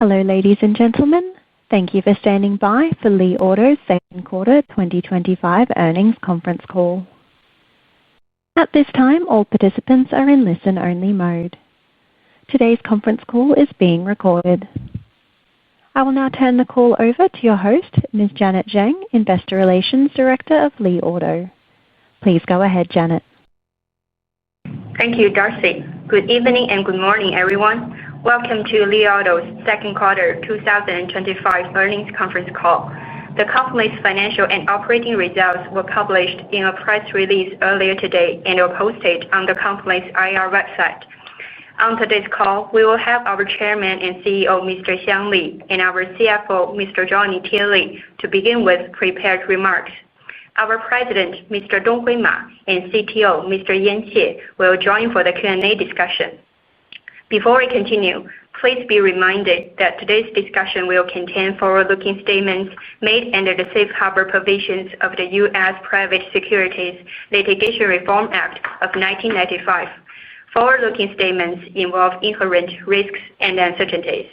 Hello, ladies and gentlemen. Thank you for standing by for Li Auto's second quarter 2025 earnings conference call. At this time, all participants are in listen-only mode. Today's conference call is being recorded. I will now turn the call over to your host, Ms. Janet Zhang, Investor Relations Director of Li Auto. Please go ahead, Janet. Thank you, Darcy. Good evening and good morning, everyone. Welcome to Li Auto's second quarter 2025 earnings conference call. The company's financial and operating results were published in a press release earlier today and are posted on the company's IR website. On today's call, we will have our Chairman and CEO, Mr. Xiang Li, and our CFO, Mr. Johnny Tie Li, to begin with prepared remarks. Our President, Mr. Donghui Ma, and CTO, Mr. Yan Xie, will join for the Q&A discussion. Before we continue, please be reminded that today's discussion will contain forward-looking statements made under the safe harbor provisions of the U.S. Private Securities Litigation Reform Act of 1995. Forward-looking statements involve inherent risks and uncertainties.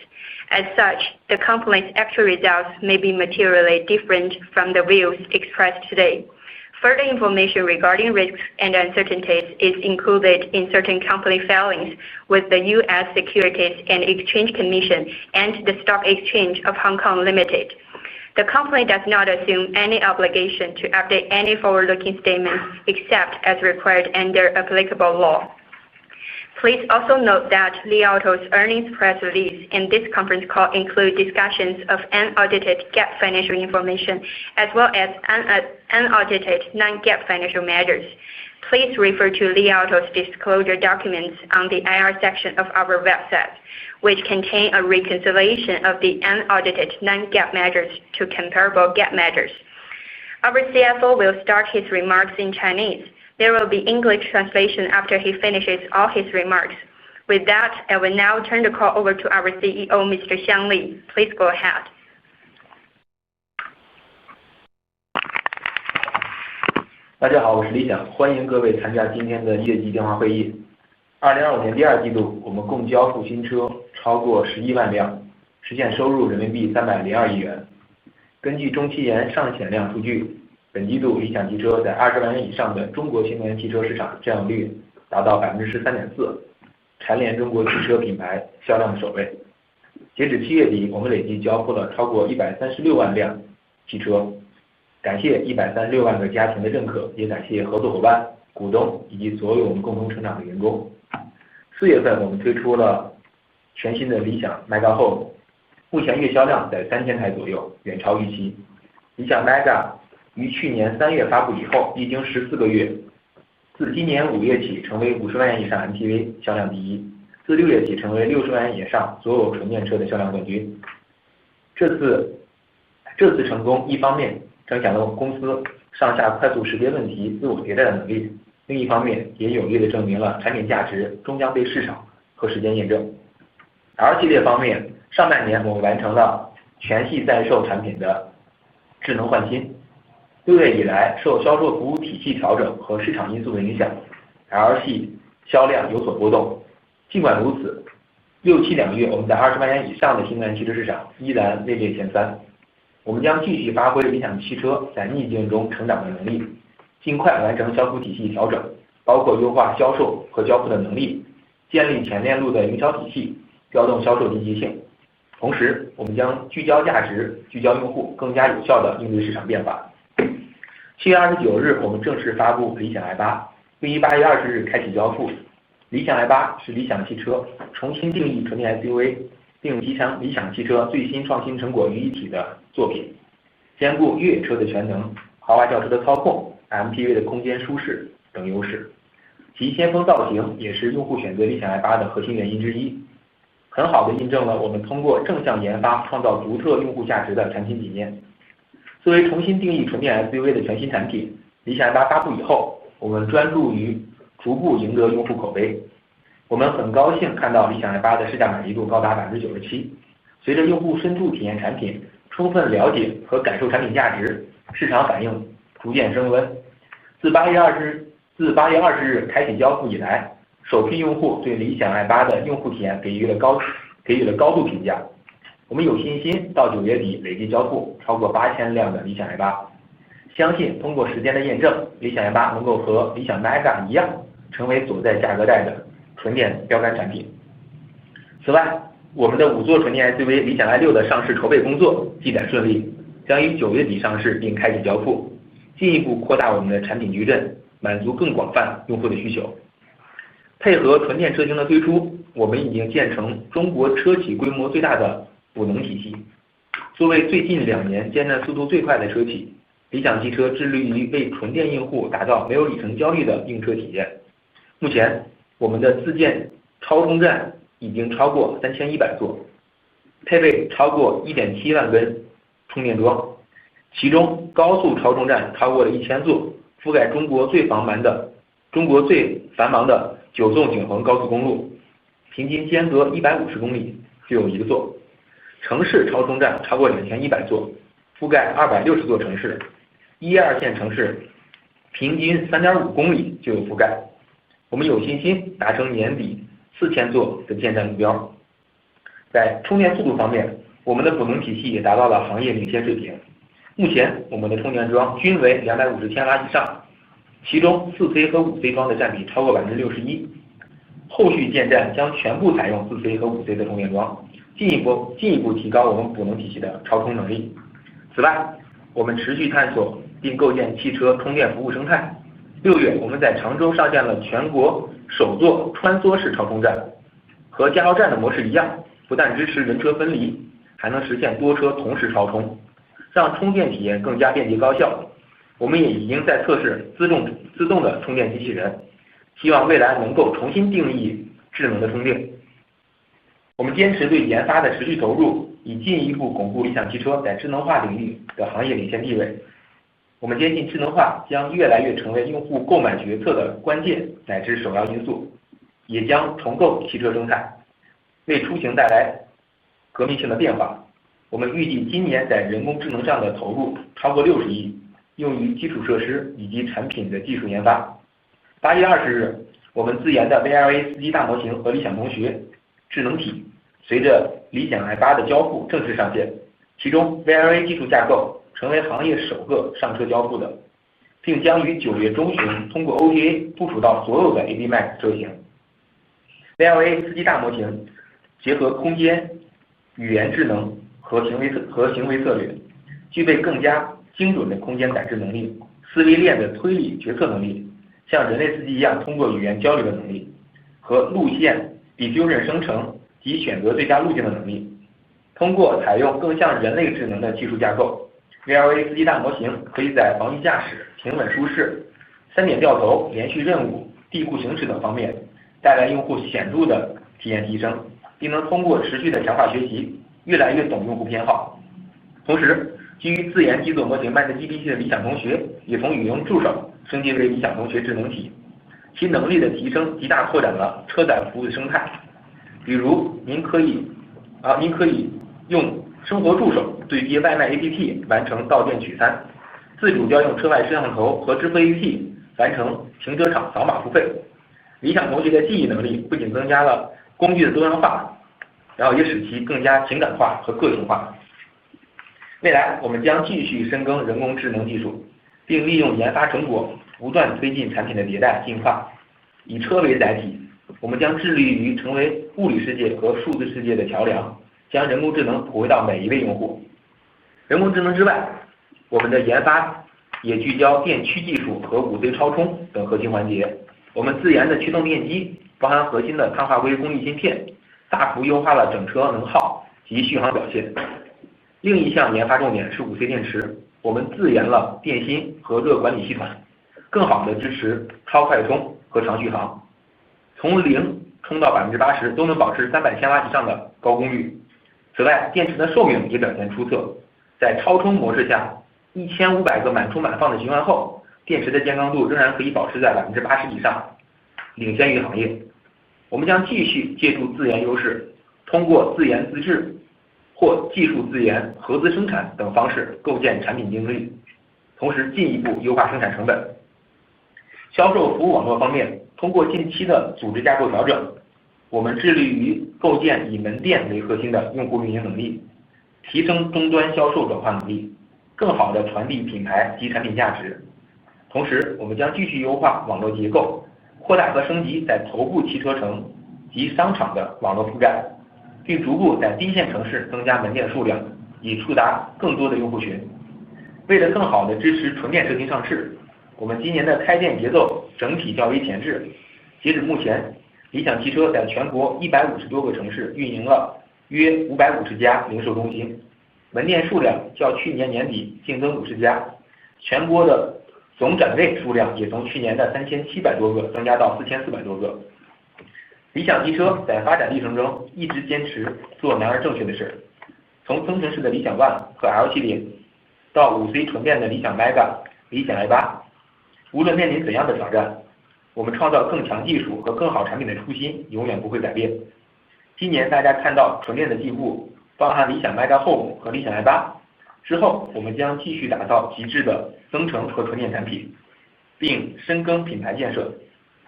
As such, the company's actual results may be materially different from the views expressed today. Further information regarding risks and uncertainties is included in certain company filings with the U.S. Securities and Exchange Commission and the Stock Exchange of Hong Kong Limited. The company does not assume any obligation to update any forward-looking statements except as required under applicable law. Please also note that Li Auto's earnings press release and this conference call include discussions of unaudited GAAP financial information as well as unaudited non-GAAP financial measures. Please refer to Li Auto's disclosure documents on the IR section of our website, which contain a reconciliation of the unaudited non-GAAP measures to comparable GAAP measures. Our CFO will start his remarks in Chinese. There will be English translation after he finishes all his remarks. With that, I will now turn the call over to our CEO, Mr. Xiang Li. Please go ahead. 大家好，我是李想，欢迎各位参加今天的业绩电话会议。2025年第二季度，我们共交付新车超过11万辆，实现收入人民币302亿元。根据中期研上险量数据，本季度理想汽车在20万元以上的中国新能源汽车市场占有率达到13.4%，蝉联中国汽车品牌销量首位。截止7月底，我们累计交付了超过136万辆汽车。感谢136万个家庭的认可，也感谢合作伙伴、股东以及所有我们共同成长的员工。4月份，我们推出了全新的理想 Mega Home， 目前月销量在3000台左右，远超预期。理想 Mega 于去年3月发布以后，历经14个月，自今年5月起成为50万元以上 MPV 销量第一，自6月起成为60万元以上所有纯电车的销量冠军。这次成功，一方面彰显了公司上下快速识别问题、自我迭代的能力，另一方面也有力地证明了产品价值终将被市场和时间验证。L 系列方面，上半年我们完成了全系在售产品的智能换新。6月以来，受销售服务体系调整和市场因素的影响 ，L 系销量有所波动。尽管如此，6、7两月我们在20万元以上的新能源汽车市场依然位列前3。我们将继续发挥理想汽车在逆境中成长的能力，尽快完成销售体系调整，包括优化销售和交付的能力，建立前链路的营销体系，调动销售积极性。同时，我们将聚焦价值、聚焦用户，更加有效地应对市场变化。7月29日，我们正式发布理想 i8， 并于8月20日开启交付。理想 i8 是理想汽车重新定义纯电 SUV， 并集成理想汽车最新创新成果于一体的作品，兼顾越野车的全能、豪华轿车的操控、MPV 的空间舒适等优势。其先锋造型也是用户选择理想 i8 的核心原因之一，很好地印证了我们通过正向研发创造独特用户价值的产品理念。作为重新定义纯电 SUV 的全新产品，理想 i8 发布以后，我们专注于逐步赢得用户口碑。我们很高兴看到理想 i8 的试驾满意度高达97%。随着用户深度体验产品，充分了解和感受产品价值，市场反应逐渐升温。自8月20日开启交付以来，首批用户对理想 i8 的用户体验给予了高度评价。我们有信心到9月底累计交付超过8000辆的理想 i8，相信通过时间的验证，理想 i8能够和理想 Mega 一样，成为走在价格带的纯电标杆产品。此外，我们的5座纯电 SUV 理想 i6 的上市筹备工作进展顺利，将于9月底上市并开始交付，进一步扩大我们的产品矩阵，满足更广泛用户的需求。配合纯电车型的推出，我们已经建成中国车企规模最大的补能体系。作为最近2年建站速度最快的车企，理想汽车致力于为纯电用户打造没有里程焦虑的用车体验。目前，我们的自建超充站已经超过3100座，配备超过1.7万根充电桩，其中高速超充站超过了1000座，覆盖中国最繁忙的9纵景横高速公路，平均间隔150公里就有1个座。城市超充站超过2100座，覆盖260座城市，1、2线城市平均3.5公里就有覆盖。我们有信心达成年底4000座的建站目标。在充电速度方面，我们的补能体系也达到了行业领先水平。目前我们的充电桩均为250千瓦以上，其中4C 和5C 桩的占比超过61%。后续建站将全部采用4C 和5C 的充电桩，进一步提高我们补能体系的超充能力。此外，我们持续探索并构建汽车充电服务生态。6月，我们在常州上线了全国首座穿梭式超充站，和加油站的模式一样，不但支持人车分离，还能实现多车同时超充，让充电体验更加便捷高效。我们也已经在测试自动的充电机器人，希望未来能够重新定义智能的充电。我们坚持对研发的持续投入，以进一步巩固理想汽车在智能化领域的行业领先地位。我们坚信智能化将越来越成为用户购买决策的关键乃至首要因素，也将重构汽车生态，为出行带来革命性的变化。我们预计今年在人工智能上的投入超过60亿，用于基础设施以及产品的技术研发。8月20日，我们自研的 VLA 司机大模型和理想同学智能体随着理想 i8 的交付正式上线，其中 VLA 技术架构成为行业首个上车交付的，并将于9月中旬通过 OTA 部署到所有的 AB Max 车型。VLA 司机大模型结合空间、语言智能和行为策略，具备更加精准的空间感知能力、思维链的推理决策能力，像人类司机一样通过语言交流的能力，和路线 diffusion 生成及选择最佳路径的能力。通过采用更像人类智能的技术架构， VLA 司机大模型可以在防御驾驶、平稳舒适、3点掉头、连续任务、地库行驶等方面带来用户显著的体验提升，并能通过持续的强化学习越来越懂用户偏好。同时，基于自研基础模型 MindGPT 的理想同学也从语音助手升级为理想同学智能体，其能力的提升极大拓展了车载服务的生态。比如您可以用生活助手对接外卖 APP 完成到店取餐，自主调用车外摄像头和支付 APP 完成停车场扫码付费。理想同学的记忆能力不仅增加了工具的多样化，然后也使其更加情感化和个性化。未来我们将继续深耕人工智能技术，并利用研发成果不断推进产品的迭代进化。以车为载体，我们将致力于成为物理世界和数字世界的桥梁，将人工智能普惠到每一位用户。人工智能之外，我们的研发也聚焦电驱技术和5C 超充等核心环节。我们自研的驱动电机包含核心的碳化硅工艺芯片，大幅优化了整车能耗及续航表现。另一项研发重点是5C 电池，我们自研了电芯和热管理系统，更好地支持超快充和长续航，从0充到80%都能保持300千瓦以上的高功率。此外，电池的寿命也表现出色，在超充模式下，1500个满充满放的循环后，电池的健康度仍然可以保持在80%以上，领先于行业。我们将继续借助自研优势，通过自研自制或技术自研、合资生产等方式构建产品竞争力，同时进一步优化生产成本。销售服务网络方面，通过近期的组织架构调整，我们致力于构建以门店为核心的用户运营能力，提升终端销售转化能力，更好地传递品牌及产品价值。同时，我们将继续优化网络结构，扩大和升级在头部汽车城及商场的网络覆盖，并逐步在低线城市增加门店数量，以触达更多的用户群。为了更好地支持纯电车型上市，我们今年的开店节奏整体较为前置。截止目前，理想汽车在全国150多个城市运营了约550家零售中心，门店数量较去年年底净增50家，全国的总展位数量也从去年的3700多个增加到4400多个。理想汽车在发展历程中一直坚持做难而正确的事，从增程式的理想 ONE 和 L 系列，到5C 纯电的理想 Mega、理想 i8，无论面临怎样的挑战，我们创造更强技术和更好产品的初心永远不会改变。今年大家看到纯电的进步，包含理想 Mega Home 和理想 i8，之后我们将继续打造极致的增程和纯电产品，并深耕品牌建设。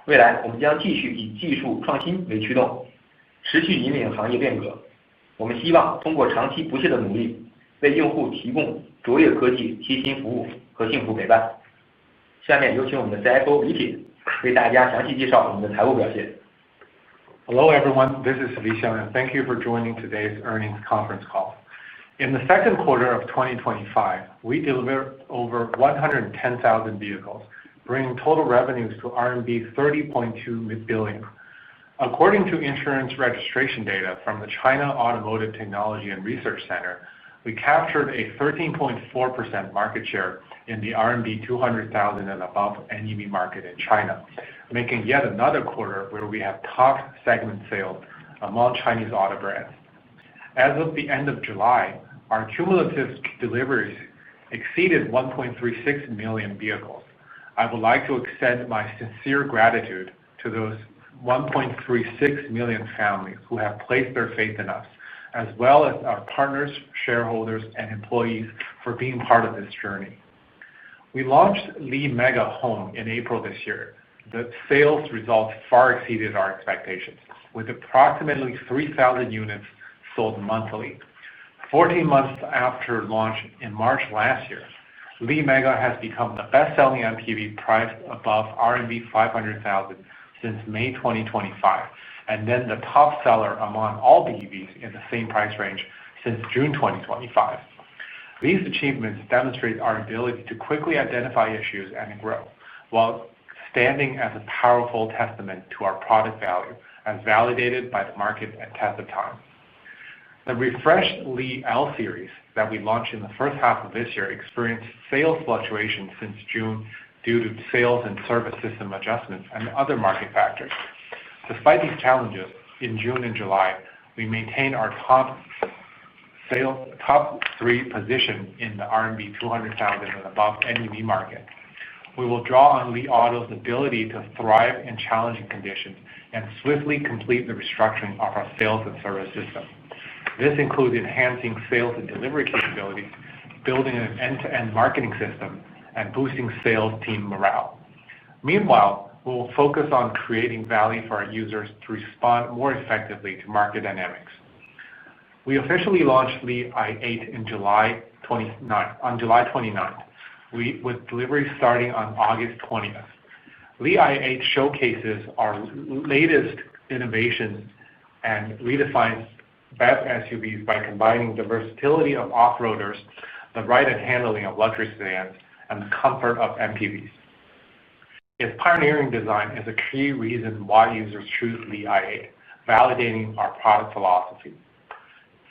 未来我们将继续以技术创新为驱动，持续引领行业变革。我们希望通过长期不懈的努力，为用户提供卓越科技、贴心服务和幸福陪伴。下面有请我们的 CFO 李铁为大家详细介绍我们的财务表现。Hello everyone, this is Li Xiang and thank you for joining today's earnings conference call. In the second quarter of 2025, we delivered over 110,000 vehicles, bringing total revenues to RMB 30.2 billion. According to insurance registration data from the China Automotive Technology and Research Center, we captured a 13.4% market share in the RMB 200,000 and above NEV market in China, making yet another quarter where we have top segment sales among Chinese auto brands. As of the end of July, our cumulative deliveries exceeded 1.36 million vehicles. I would like to extend my sincere gratitude to those 1.36 million families who have placed their faith in us, as well as our partners, shareholders, and employees for being part of this journey. We launched Li Mega Home in April this year. The sales results far exceeded our expectations, with approximately 3,000 units sold monthly. 14 months after launch in March last year, Li Mega has become the best-selling MPV priced above RMB 500,000 since May 2025, and then the top seller among all BEVs in the same price range since June 2025. These achievements demonstrate our ability to quickly identify issues and grow, while standing as a powerful testament to our product value, as validated by the market and test of time. The refreshed Li L series that we launched in the first half of this year experienced sales fluctuations since June due to sales and service system adjustments and other market factors. Despite these challenges, in June and July, we maintained our top 3 position in the RMB 200,000 and above NEV market. We will draw on Li Auto's ability to thrive in challenging conditions and swiftly complete the restructuring of our sales and service system. This includes enhancing sales and delivery capabilities, building an end-to-end marketing system, and boosting sales team morale. Meanwhile, we will focus on creating value for our users to respond more effectively to market dynamics. We officially launched Li i8 on July 29th, with delivery starting on August 20th. Li i8 showcases our latest innovations and redefines BEV SUVs by combining the versatility of off-roaders, the right and handling of luxury sedans, and the comfort of MPVs. Its pioneering design is a key reason why users choose Li i8, validating our product philosophy.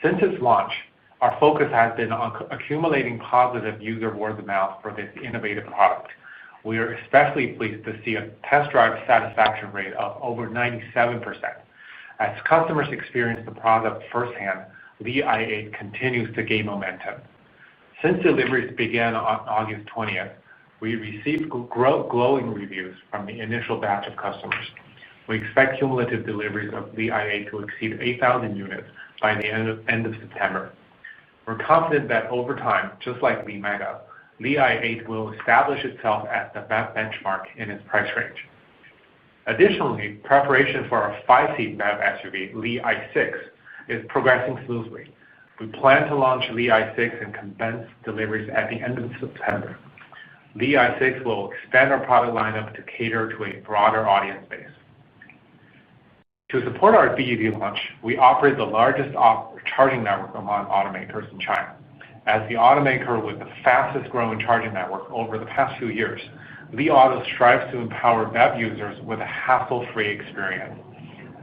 Since its launch, our focus has been on accumulating positive user word of mouth for this innovative product. We are especially pleased to see a test drive satisfaction rate of over 97%. As customers experience the product firsthand, Li i8 continues to gain momentum. Since deliveries began on August 20th, we received glowing reviews from the initial batch of customers. We expect cumulative deliveries of Li i8 to exceed 8,000 units by the end of September. We're confident that over time, just like Li Mega, Li i8 will establish itself as the BEV benchmark in its price range. Additionally, preparation for our 5-seat BEV SUV, Li i6, is progressing smoothly. We plan to launch Li i6 and commence deliveries at the end of September. Li i6 will expand our product lineup to cater to a broader audience base. To support our BEV launch, we operate the largest charging network among automakers in China. As the automaker with the fastest growing charging network over the past few years, Li Auto strives to empower BEV users with a hassle-free experience.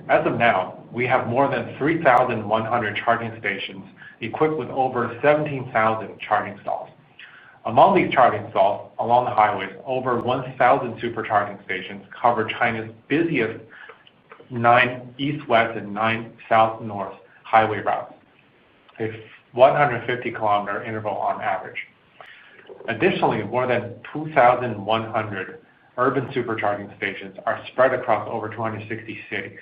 As of now, we have more than 3,100 charging stations equipped with over 17,000 charging stalls. Among these charging stalls along the highways, over 1,000 supercharging stations cover China's busiest 9 east-west and 9 south-north highway routes, a 150-kilometer interval on average. Additionally, more than 2,100 urban supercharging stations are spread across over 260 cities,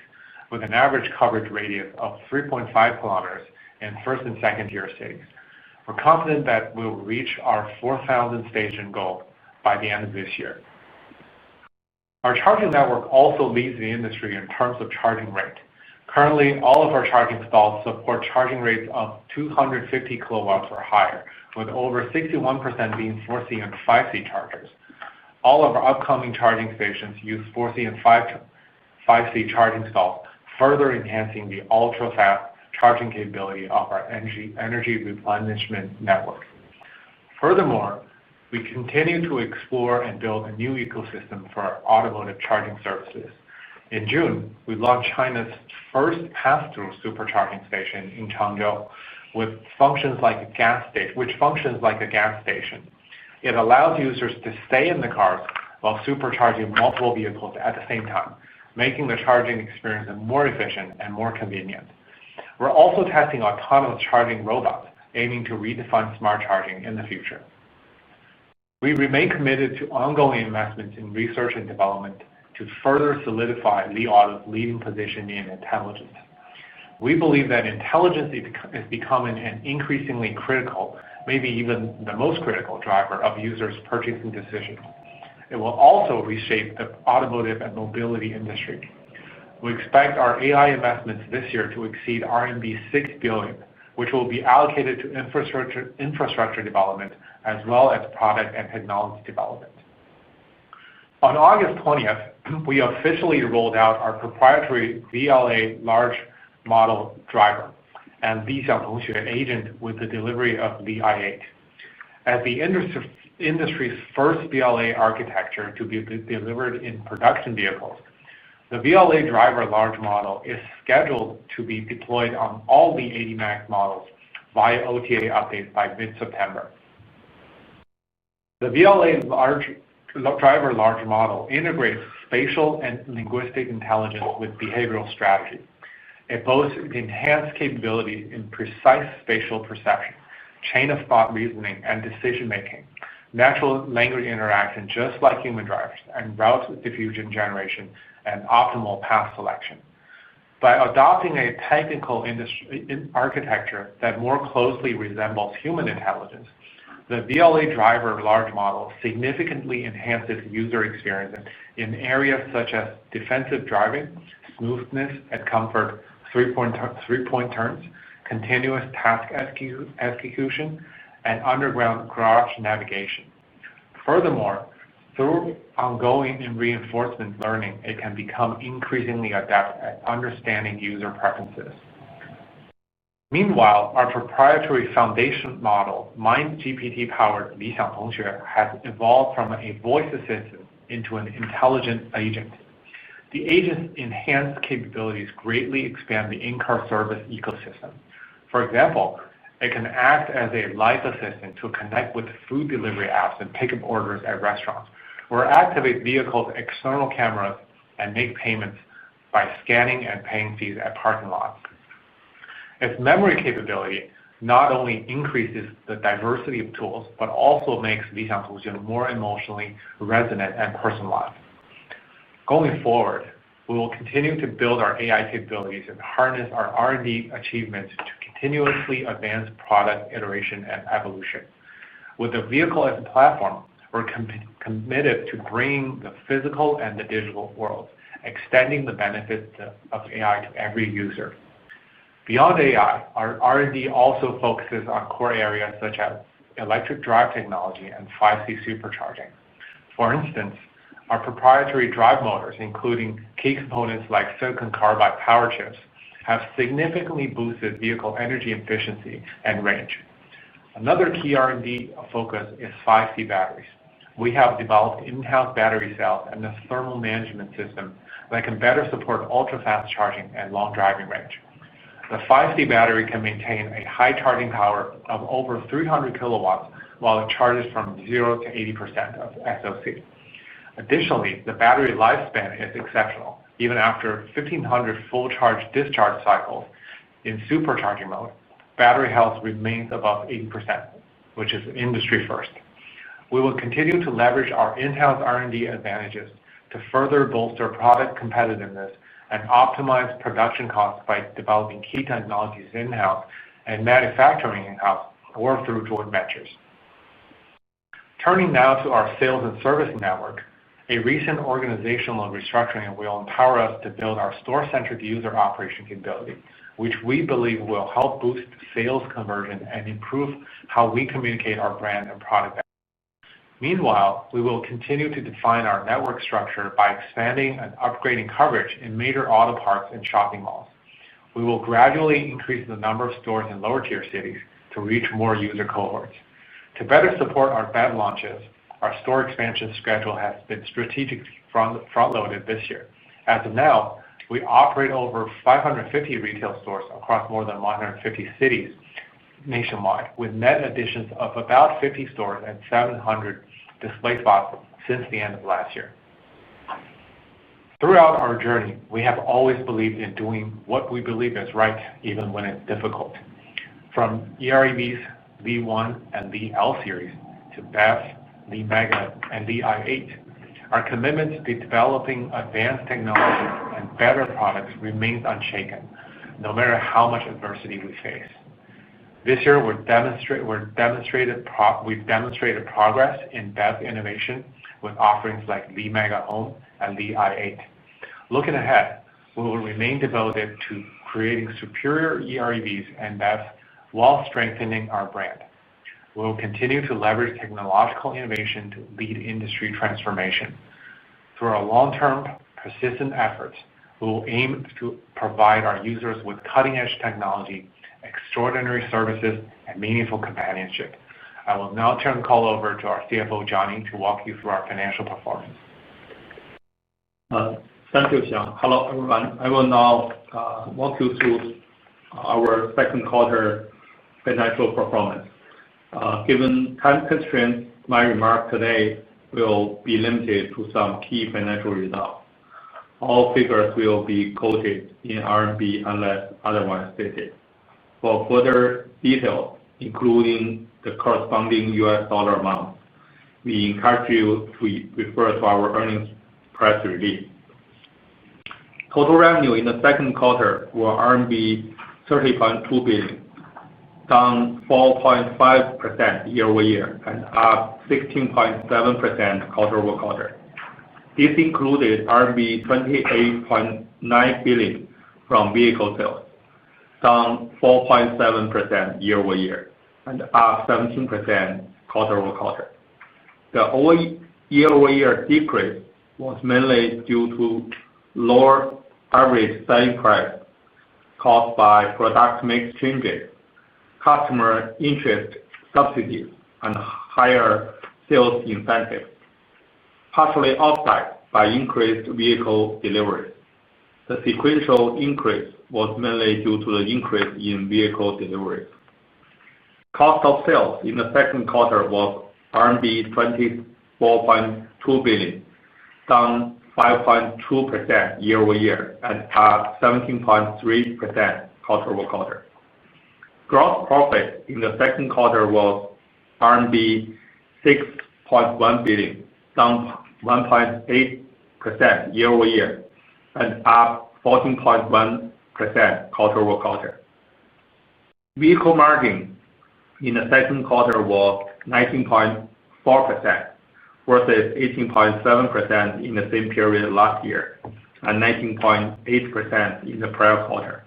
with an average coverage radius of 3.5 kilometers in first and second-tier cities. We're confident that we'll reach our 4,000 station goal by the end of this year. Our charging network also leads the industry in terms of charging rate. Currently, all of our charging stalls support charging rates of 250 kilowatts or higher, with over 61% being 4C and 5C chargers. All of our upcoming charging stations use 4C and 5C charging stalls, further enhancing the ultra-fast charging capability of our energy replenishment network. Furthermore, we continue to explore and build a new ecosystem for our automotive charging services. In June, we launched China's first pass-through supercharging station in Changzhou, which functions like a gas station. It allows users to stay in the cars while supercharging multiple vehicles at the same time, making the charging experience more efficient and more convenient. We're also testing autonomous charging robots, aiming to redefine smart charging in the future. We remain committed to ongoing investments in research and development to further solidify Li Auto's leading position in intelligence. We believe that intelligence is becoming an increasingly critical, maybe even the most critical driver of users' purchasing decisions. It will also reshape the automotive and mobility industry. We expect our AI investments this year to exceed RMB 6 billion, which will be allocated to infrastructure development as well as product and technology development. On August 20th, we officially rolled out our proprietary VLA large model driver and Li Xiangtongxue agent with the delivery of Li i8. As the industry's first VLA architecture to be delivered in production vehicles, the VLA driver large model is scheduled to be deployed on all the 80 Max models via OTA updates by mid-September. The VLA driver large model integrates spatial and linguistic intelligence with behavioral strategy. It boasts enhanced capabilities in precise spatial perception, chain of thought reasoning and decision making, natural language interaction just like human drivers, and route diffusion generation and optimal path selection. By adopting a technical architecture that more closely resembles human intelligence, the VLA driver large model significantly enhances user experience in areas such as defensive driving, smoothness and comfort, three-point turns, continuous task execution, and underground garage navigation. Furthermore, through ongoing and reinforcement learning, it can become increasingly adept at understanding user preferences. Meanwhile, our proprietary foundation model, MindGPT-powered Li Xiangtongxue, has evolved from a voice assistant into an intelligent agent. The agent's enhanced capabilities greatly expand the in-car service ecosystem. For example, it can act as a live assistant to connect with food delivery apps and pick up orders at restaurants, or activate vehicles' external cameras and make payments by scanning and paying fees at parking lots. Its memory capability not only increases the diversity of tools, but also makes Li Xiangtongxue more emotionally resonant and personalized. Going forward, we will continue to build our AI capabilities and harness our R&D achievements to continuously advance product iteration and evolution. With the vehicle as a platform, we're committed to bringing the physical and the digital worlds, extending the benefits of AI to every user. Beyond AI, our R&D also focuses on core areas such as electric drive technology and 5C supercharging. For instance, our proprietary drive motors, including key components like silicon carbide power chips, have significantly boosted vehicle energy efficiency and range. Another key R&D focus is 5C batteries. We have developed in-house battery cells and a thermal management system that can better support ultra-fast charging and long driving range. The 5C battery can maintain a high charging power of over 300 kilowatts while it charges from 0 to 80% of SOC. Additionally, the battery lifespan is exceptional. Even after 1,500 full charge discharge cycles in supercharging mode, battery health remains above 80%, which is industry first. We will continue to leverage our in-house R&D advantages to further bolster product competitiveness and optimize production costs by developing key technologies in-house and manufacturing in-house or through joint ventures. Turning now to our sales and service network, a recent organizational restructuring will empower us to build our store-centric user operation capability, which we believe will help boost sales conversion and improve how we communicate our brand and product. Meanwhile, we will continue to define our network structure by expanding and upgrading coverage in major auto parks and shopping malls. We will gradually increase the number of stores in lower-tier cities to reach more user cohorts. To better support our BEV launches, our store expansion schedule has been strategically front-loaded this year. As of now, we operate over 550 retail stores across more than 150 cities nationwide, with net additions of about 50 stores and 700 display spots since the end of last year. Throughout our journey, we have always believed in doing what we believe is right, even when it's difficult. From EREVs, Li1 and Li L series, to BEV, Li Mega, and Li i8, our commitment to developing advanced technology and better products remains unshaken, no matter how much adversity we face. This year, we've demonstrated progress in BEV innovation with offerings like Li Mega Home and Li i8. Looking ahead, we will remain devoted to creating superior EREVs and BEVs while strengthening our brand. We will continue to leverage technological innovation to lead industry transformation. Through our long-term, persistent efforts, we will aim to provide our users with cutting-edge technology, extraordinary services, and meaningful companionship. I will now turn the call over to our CFO, Johnny, to walk you through our financial performance. Thank you, Xiang. Hello, everyone. I will now walk you through our second quarter financial performance. Given time constraints, my remarks today will be limited to some key financial results. All figures will be quoted in RMB unless otherwise stated. For further details, including the corresponding US dollar amount, we encourage you to refer to our earnings press release. Total revenue in the second quarter were RMB 30.2 billion, down 4.5% year-over-year and up 16.7% quarter-over-quarter. This included RMB 28.9 billion from vehicle sales, down 4.7% year-over-year and up 17% quarter-over-quarter. The year-over-year decrease was mainly due to lower average selling price caused by product mix changes, customer interest subsidies, and higher sales incentives, partially offset by increased vehicle deliveries. The sequential increase was mainly due to the increase in vehicle deliveries. Cost of sales in the second quarter was RMB 24.2 billion, down 5.2% year-over-year and up 17.3% quarter-over-quarter. Gross profit in the second quarter was RMB 6.1 billion, down 1.8% year-over-year and up 14.1% quarter-over-quarter. Vehicle margin in the second quarter was 19.4% versus 18.7% in the same period last year and 19.8% in the prior quarter.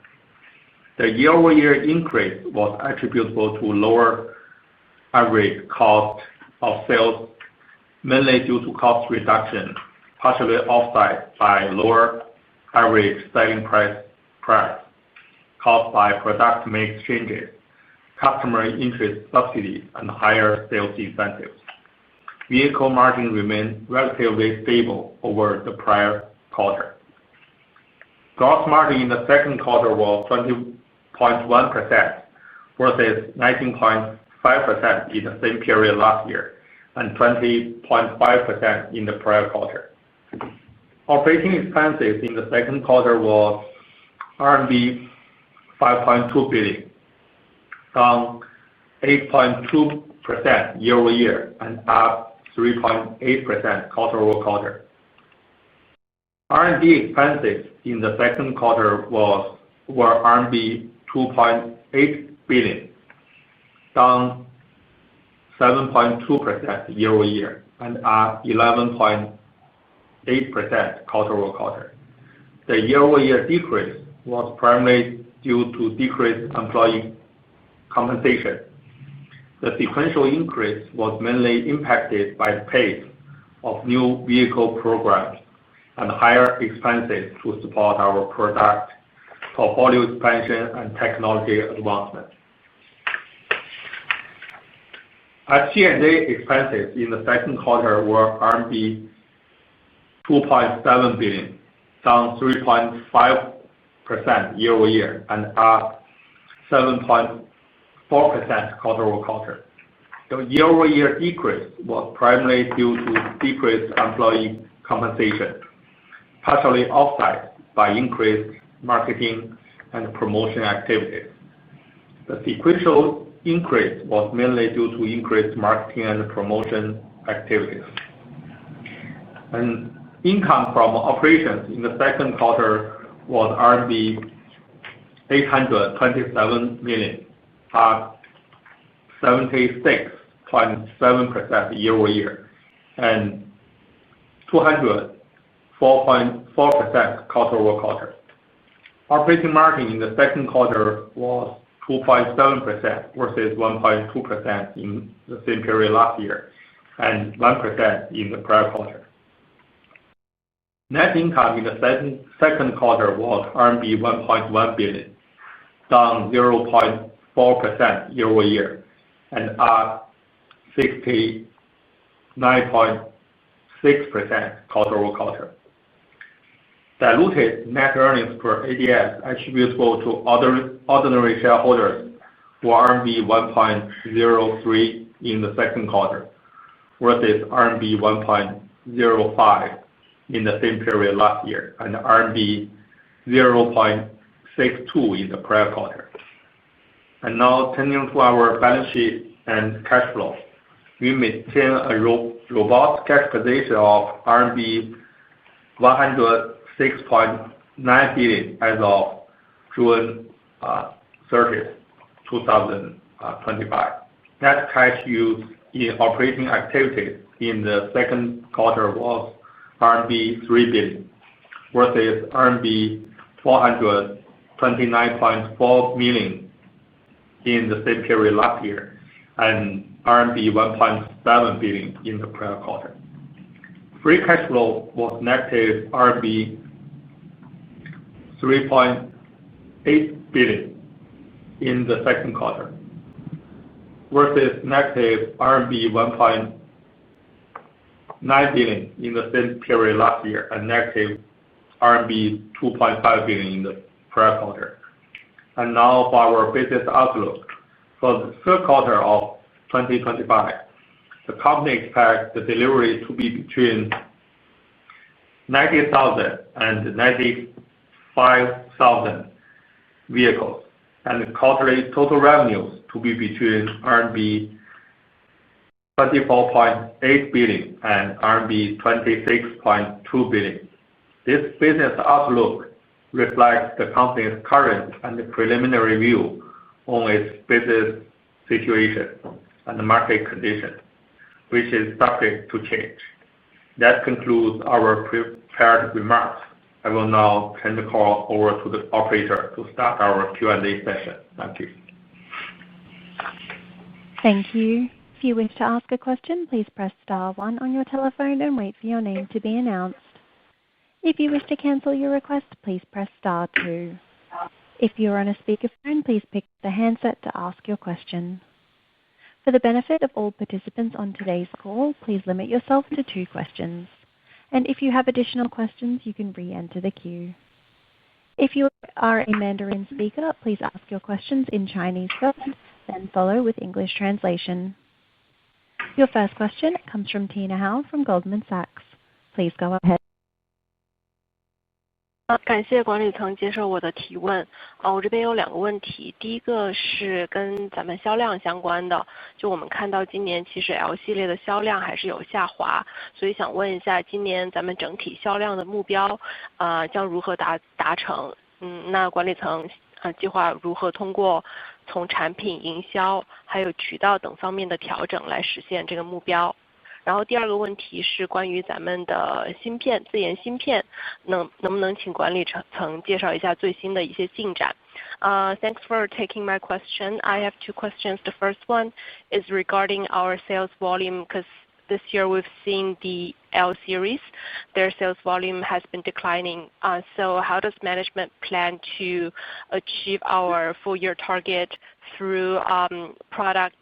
The year-over-year increase was attributable to lower average cost of sales, mainly due to cost reduction, partially offset by lower average selling price caused by product mix changes, customer interest subsidies, and higher sales incentives. Vehicle margin remained relatively stable over the prior quarter. Gross margin in the second quarter was 20.1% versus 19.5% in the same period last year and 20.5% in the prior quarter. Operating expenses in the second quarter was RMB 5.2 billion, down 8.2% year-over-year and up 3.8% quarter-over-quarter. R&D expenses in the second quarter were RMB 2.8 billion, down 7.2% year-over-year and up 11.8% quarter-over-quarter. The year-over-year decrease was primarily due to decreased employee compensation. The sequential increase was mainly impacted by the pace of new vehicle programs and higher expenses to support our product portfolio expansion and technology advancement. SG&A expenses in the second quarter were RMB 2.7 billion, down 3.5% year-over-year and up 7.4% quarter-over-quarter. The year-over-year decrease was primarily due to decreased employee compensation, partially offset by increased marketing and promotion activities. The sequential increase was mainly due to increased marketing and promotion activities. And income from operations in the second quarter was RMB 827 million, up 76.7% year-over-year and 204.4% quarter-over-quarter. Operating margin in the second quarter was 2.7% versus 1.2% in the same period last year and 1% in the prior quarter. Net income in the second quarter was RMB 1.1 billion, down 0.4% year-over-year and up 69.6% quarter-over-quarter. Diluted net earnings per ADS attributable to ordinary shareholders were RMB 1.03 in the second quarter versus RMB 1.05 in the same period last year and RMB 0.62 in the prior quarter. And now turning to our balance sheet and cash flow. We maintain a robust cash position of RMB 106.9 billion as of June 30, 2025. Net cash used in operating activities in the second quarter was RMB 3 billion versus RMB 429.4 million in the same period last year and RMB 1.7 billion in the prior quarter. Free cash flow was negative RMB 3.8 billion in the second quarter versus negative RMB 1.9 billion in the same period last year and negative RMB 2.5 billion in the prior quarter. And now for our business outlook. For the third quarter of 2025, the company expects the delivery to be between 90,000 and 95,000 vehicles, and the quarterly total revenues to be between RMB 24.8 billion and RMB 26.2 billion. This business outlook reflects the company's current and preliminary view on its business situation and market conditions, which is subject to change. That concludes our prepared remarks. I will now turn the call over to the operator to start our Q&A session. Thank you. Thank you. If you wish to ask a question, please press star 1 on your telephone and wait for your name to be announced. If you wish to cancel your request, please press star 2. If you are on a speakerphone, please pick the handset to ask your question. For the benefit of all participants on today's call, please limit yourself to 2 questions. And if you have additional questions, you can re-enter the queue. If you are a Mandarin speaker, please ask your questions in Chinese first, then follow with English translation. Your first question comes from Tina Hao from Goldman Sachs. Please go ahead. 感谢管理层接受我的提问。我这边有2个问题，第一个是跟咱们销量相关的，就我们看到今年其实 L 系列的销量还是有下滑，所以想问一下，今年咱们整体销量的目标，将如何达成？那管理层计划如何通过从产品、营销还有渠道等方面的调整来实现这个目标？然后第2个问题是关于咱们的芯片，自研芯片，能不能请管理层介绍一下最新的一些进展？Thanks for taking my question. I have 2 questions. The first one is regarding our sales volume, because this year we've seen the L series, their sales volume has been declining. So how does management plan to achieve our full year target through product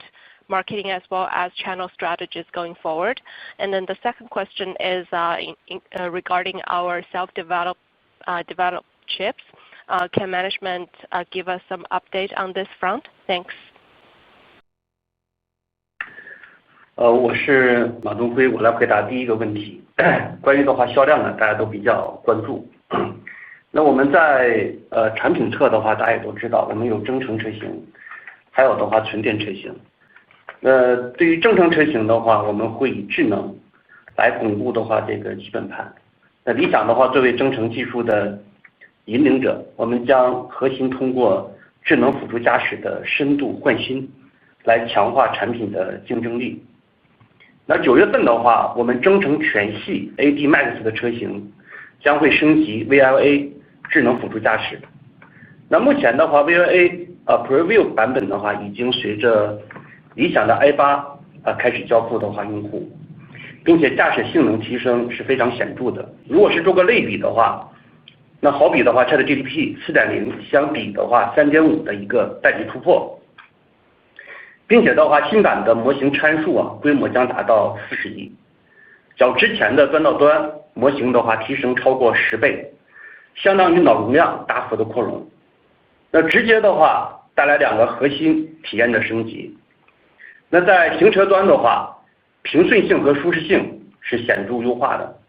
marketing as well as channel strategies going forward? And then the second question is regarding our self-developed chips. Can management give us some update on this front? Thanks. 我是马东辉，我来回答第一个问题。关于的话销量呢，大家都比较关注。那我们在产品侧的话，大家也都知道，我们有增程车型，还有的话纯电车型。对于增程车型的话，我们会以智能来巩固的话这个基本盘。那理想的话，作为增程技术的引领者，我们将核心通过智能辅助驾驶的深度换新，来强化产品的竞争力。那9月份的话，我们增程全系 AD Max 的车型将会升级 VLA 智能辅助驾驶。那目前的话 ，VLA Preview 版本的话，已经随着理想的 i8 开始交付的话用户，并且驾驶性能提升是非常显著的。如果是做个类比的话，那好比的话 ChatGPT 4.0 相比的话 3.5 的一个代际突破，并且的话新版的模型参数规模将达到40亿，较之前的端到端模型的话提升超过10倍，相当于脑容量大幅的扩容。那直接的话带来2个核心体验的升级。那在行车端的话，平顺性和舒适性是显著优化的。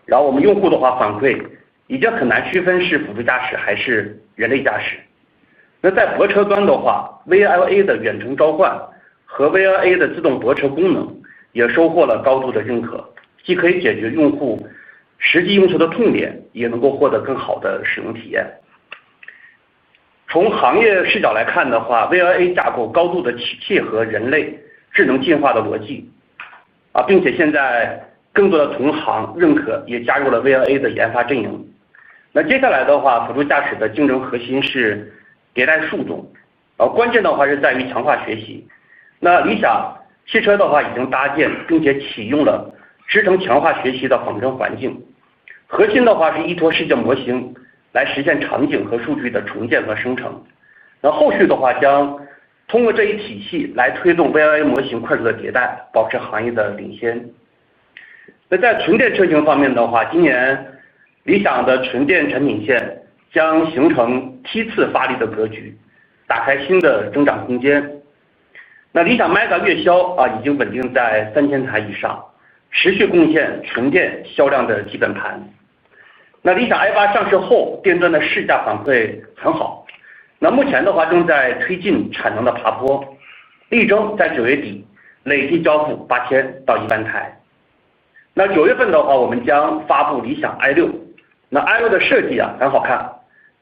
然后我们用户的话反馈已经很难区分是辅助驾驶还是人类驾驶。那在泊车端的话 ，VLA 的远程召唤和 VLA 的自动泊车功能也收获了高度的认可，既可以解决用户实际用车的痛点，也能够获得更好的使用体验。从行业视角来看的话 ，VLA 架构高度的切合人类智能进化的逻辑，并且现在更多的同行认可，也加入了 VLA 的研发阵营。那接下来的话，辅助驾驶的竞争核心是迭代数种，关键的话是在于强化学习。那理想汽车的话已经搭建并且启用了支撑强化学习的仿真环境，核心的话是依托世界模型来实现场景和数据的重建和生成。那后续的话将通过这一体系来推动 VLA 模型快速的迭代，保持行业的领先。那在纯电车型方面的话，今年理想的纯电产品线将形成梯次发力的格局，打开新的增长空间。那理想 Mega 月销已经稳定在3000台以上，持续贡献纯电销量的基本盘。那理想 i8 上市后，电端的试驾反馈很好。那目前的话正在推进产能的爬坡，力争在9月底累计交付8000到1万台。那9月份的话，我们将发布理想 i6。那 i6 的设计很好看，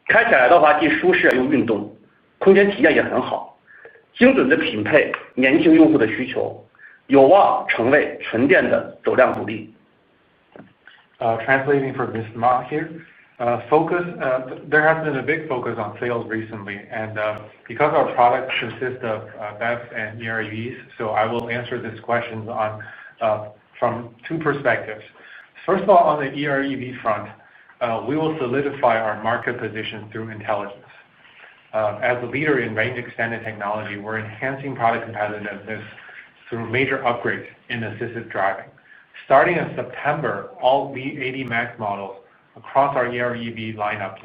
开起来的话既舒适又运动，空间体验也很好，精准的匹配年轻用户的需求，有望成为纯电的走量主力。Translating for Mr. Ma here. There has been a big focus on sales recently, and because our products consist of BEVs and EREVs, so I will answer this question from two perspectives. First of all, on the EREV front, we will solidify our market position through intelligence. As a leader in range extended technology, we're enhancing product competitiveness through major upgrades in assisted driving. Starting in September, all V80 Max models across our EREV lineup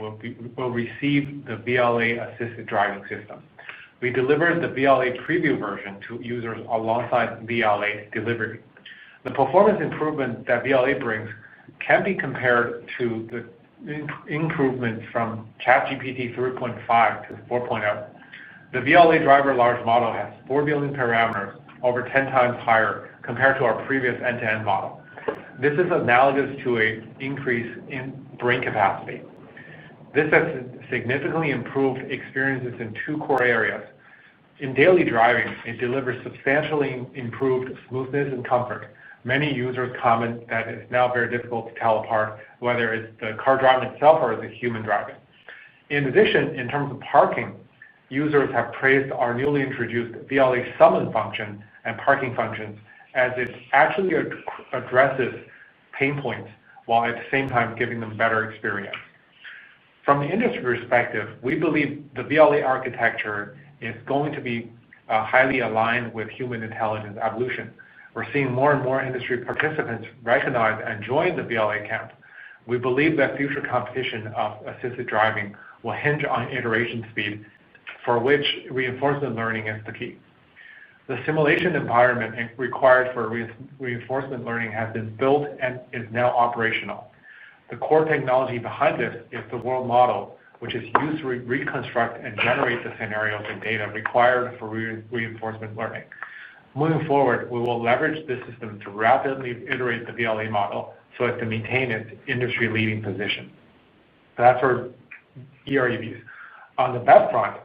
will receive the BLA assisted driving system. We delivered the BLA preview version to users alongside BLA delivery. The performance improvement that BLA brings can be compared to the improvement from ChatGPT 3.5 to 4.0. The BLA driver large model has 4 billion parameters, over 10 times higher compared to our previous end-to-end model. This is analogous to an increase in brain capacity. This has significantly improved experiences in two core areas. In daily driving, it delivers substantially improved smoothness and comfort. Many users comment that it's now very difficult to tell apart whether it's the car driving itself or the human driving. In addition, in terms of parking, users have praised our newly introduced BLA summon function and parking functions, as it actually addresses pain points while at the same time giving them better experience. From the industry perspective, we believe the BLA architecture is going to be highly aligned with human intelligence evolution. We're seeing more and more industry participants recognize and join the BLA camp. We believe that future competition of assisted driving will hinge on iteration speed, for which reinforcement learning is the key. The simulation environment required for reinforcement learning has been built and is now operational. The core technology behind this is the world model, which is used to reconstruct and generate the scenarios and data required for reinforcement learning. Moving forward, we will leverage this system to rapidly iterate the BLA model so as to maintain its industry-leading position. That's for EREVs. On the BEV front,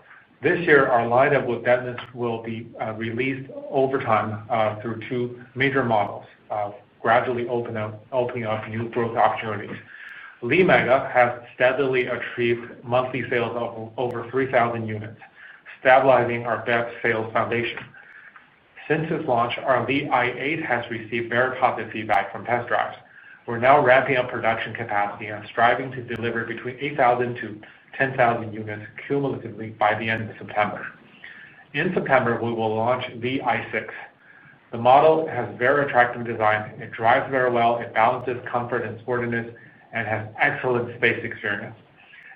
this year, our lineup with BEVs will be released over time through two major models, gradually opening up new growth opportunities. Li Mega has steadily achieved monthly sales of over 3,000 units, stabilizing our BEV sales foundation. Since its launch, our Li i8 has received very positive feedback from test drives. We're now ramping up production capacity and striving to deliver between 8,000 to 10,000 units cumulatively by the end of September. In September, we will launch the i6. The model has very attractive design. It drives very well. It balances comfort and sportiness and has excellent space experience.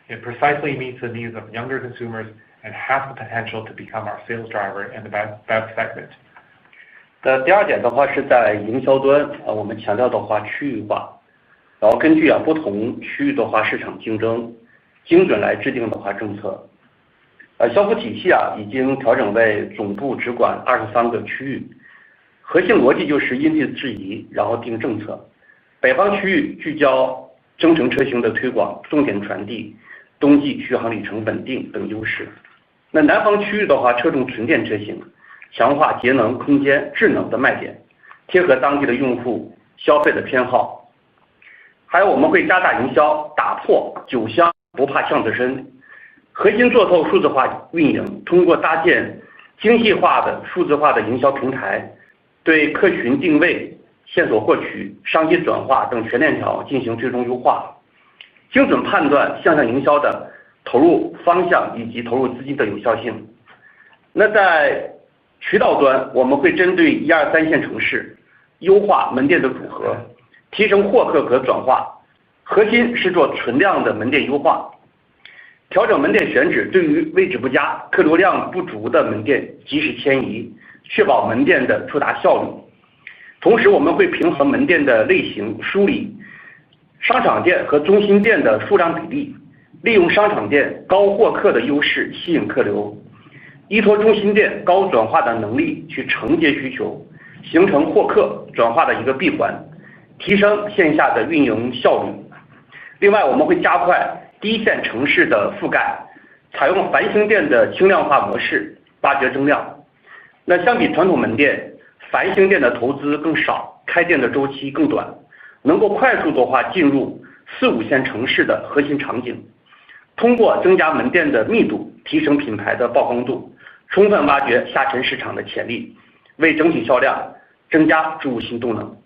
It precisely meets the needs of younger consumers and has the potential to become our sales driver in the BEV segment. 第二点的话是在营销端，我们强调的话区域化，然后根据不同区域的话市场竞争，精准来制定的话政策。消费体系已经调整为总部只管23个区域，核心逻辑就是因地制宜，然后定政策。北方区域聚焦增程车型的推广，重点传递冬季续航里程稳定等优势。那南方区域的话，侧重纯电车型，强化节能、空间、智能的卖点，贴合当地的用户消费的偏好。还有我们会加大营销，打破酒香不怕巷子深，核心做透数字化运营，通过搭建精细化的数字化的营销平台，对客群定位、线索获取、商机转化等全链条进行最终优化，精准判断向上营销的投入方向以及投入资金的有效性。那在渠道端，我们会针对1、2、3线城市优化门店的组合，提升获客和转化，核心是做存量的门店优化，调整门店选址，对于位置不佳、客流量不足的门店及时迁移，确保门店的触达效率。同时，我们会平衡门店的类型，梳理商场店和中心店的数量比例，利用商场店高获客的优势吸引客流，依托中心店高转化的能力去承接需求，形成获客转化的一个闭环，提升线下的运营效率。另外，我们会加快第一线城市的覆盖，采用繁星店的轻量化模式，挖掘增量。那相比传统门店，繁星店的投资更少，开店的周期更短，能够快速的话进入4、5线城市的核心场景，通过增加门店的密度，提升品牌的曝光度，充分挖掘下沉市场的潜力，为整体销量增加注入新动能。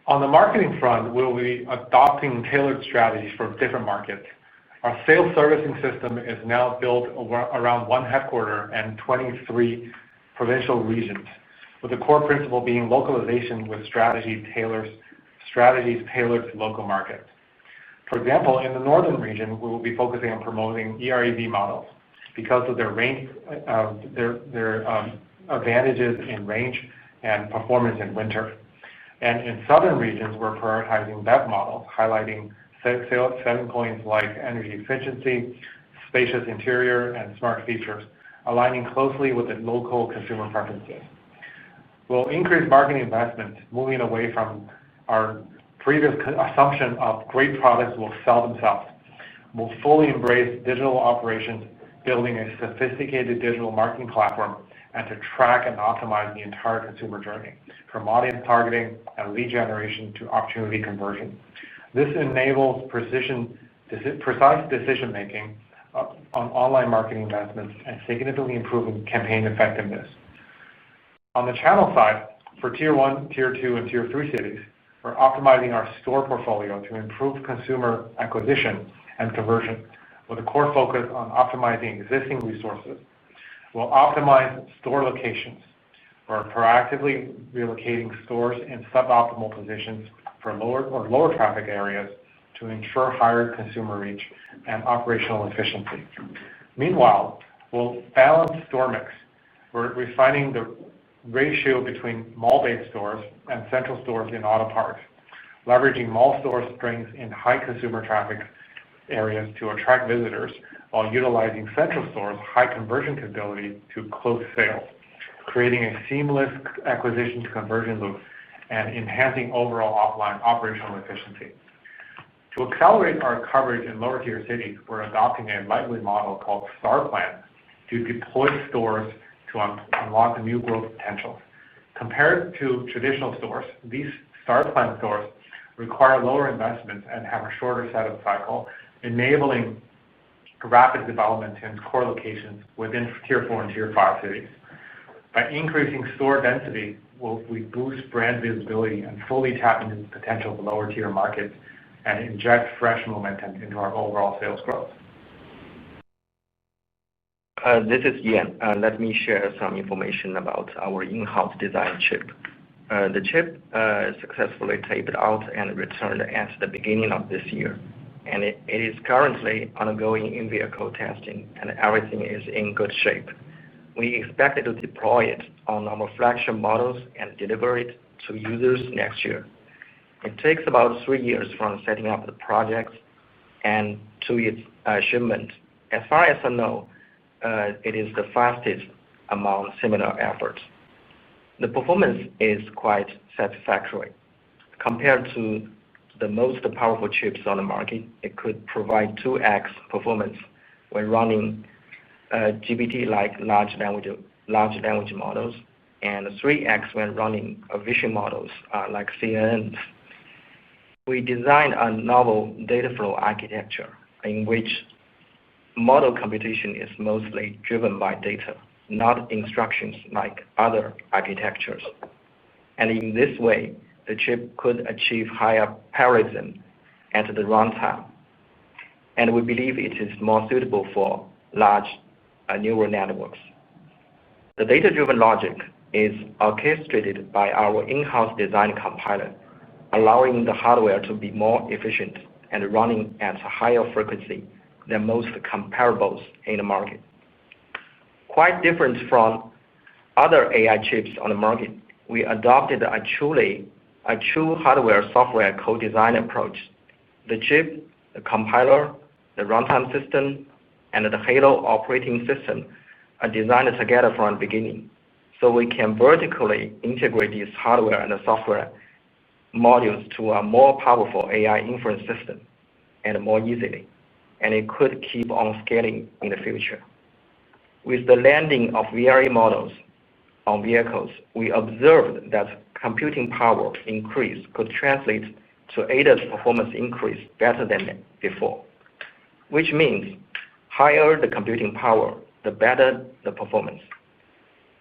On the marketing front, we'll be adopting tailored strategies for different markets. Our sales servicing system is now built around one headquarter and 23 provincial regions, with the core principle being localization with strategies tailored to local markets. For example, in the northern region, we will be focusing on promoting EREV models because of their range, their advantages in range and performance in winter. And in southern regions, we're prioritizing BEV models, highlighting selling points like energy efficiency, spacious interior, and smart features, aligning closely with the local consumer preferences. We'll increase marketing investment, moving away from our previous assumption of great products will sell themselves. We'll fully embrace digital operations, building a sophisticated digital marketing platform, and to track and optimize the entire consumer journey, from audience targeting and lead generation to opportunity conversion. This enables precise decision-making on online marketing investments and significantly improving campaign effectiveness. On the channel side, for Tier 1, Tier 2, and Tier 3 cities, we're optimizing our store portfolio to improve consumer acquisition and conversion, with a core focus on optimizing existing resources. We'll optimize store locations. We're proactively relocating stores in suboptimal positions for lower traffic areas to ensure higher consumer reach and operational efficiency. Meanwhile, we'll balance store mix. We're refining the ratio between mall-based stores and central stores in auto parks, leveraging mall store strengths in high consumer traffic areas to attract visitors, while utilizing central stores' high conversion capability to close sales, creating a seamless acquisition to conversion loop and enhancing overall offline operational efficiency. To accelerate our coverage in lower tier cities, we're adopting a lightweight model called Star Plan to deploy stores to unlock new growth potentials. Compared to traditional stores, these Star Plan stores require lower investments and have a shorter setup cycle, enabling rapid development in core locations within Tier 4 and Tier 5 cities. By increasing store density, we boost brand visibility and fully tap into the potential of lower tier markets and inject fresh momentum into our overall sales growth. This is Yan. Let me share some information about our in-house design chip. The chip successfully taped out and returned at the beginning of this year, and it is currently ongoing in-vehicle testing, and everything is in good shape. We expect to deploy it on our flagship models and deliver it to users next year. It takes about 3 years from setting up the project and to its shipment. As far as I know, it is the fastest among similar efforts. The performance is quite satisfactory. Compared to the most powerful chips on the market, it could provide 2x performance when running GPT-like large language models, and 3x when running vision models like CNN. We designed a novel data flow architecture in which model computation is mostly driven by data, not instructions like other architectures. And in this way, the chip could achieve higher parallelism at the runtime. And we believe it is more suitable for large neural networks. The data-driven logic is orchestrated by our in-house design compiler, allowing the hardware to be more efficient and running at a higher frequency than most comparables in the market. Quite different from other AI chips on the market, we adopted a true hardware-software co-design approach. The chip, the compiler, the runtime system, and the Halo operating system are designed together from the beginning, so we can vertically integrate these hardware and the software modules to a more powerful AI inference system and more easily, and it could keep on scaling in the future. With the landing of VRE models on vehicles, we observed that computing power increase could translate to ADAS performance increase better than before, which means higher the computing power, the better the performance,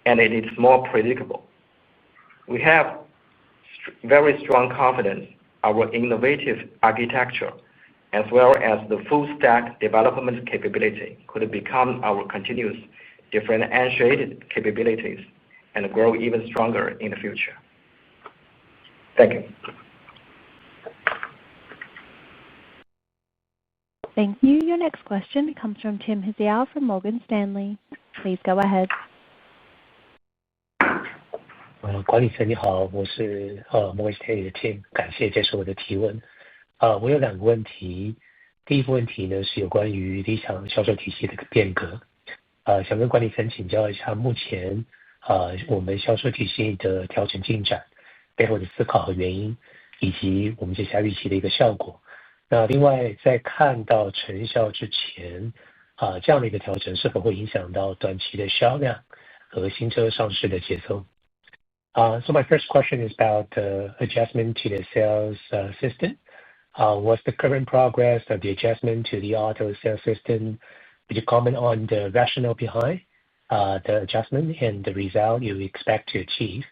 and it is more predictable. We have very strong confidence our innovative architecture as well as the full stack development capability could become our continuous differentiated capabilities and grow even stronger in the future. Thank you. Thank you. Your next question comes from Tim Hsiao from Morgan Stanley. Please go ahead. 管理层你好，我是Morgan Stanley 的 Tim， 感谢接受我的提问。我有2个问题，第一个问题呢是有关于理想销售体系的一个变革，想跟管理层请教一下目前我们销售体系的调整进展背后的思考和原因，以及我们接下来预期的一个效果。那另外在看到成效之前，这样的一个调整是否会影响到短期的销量和新车上市的节奏？So my first question is about adjustment to the sales system. What's the current progress of the adjustment to the auto sales system? Would you comment on the rationale behind the adjustment and the result you expect to achieve?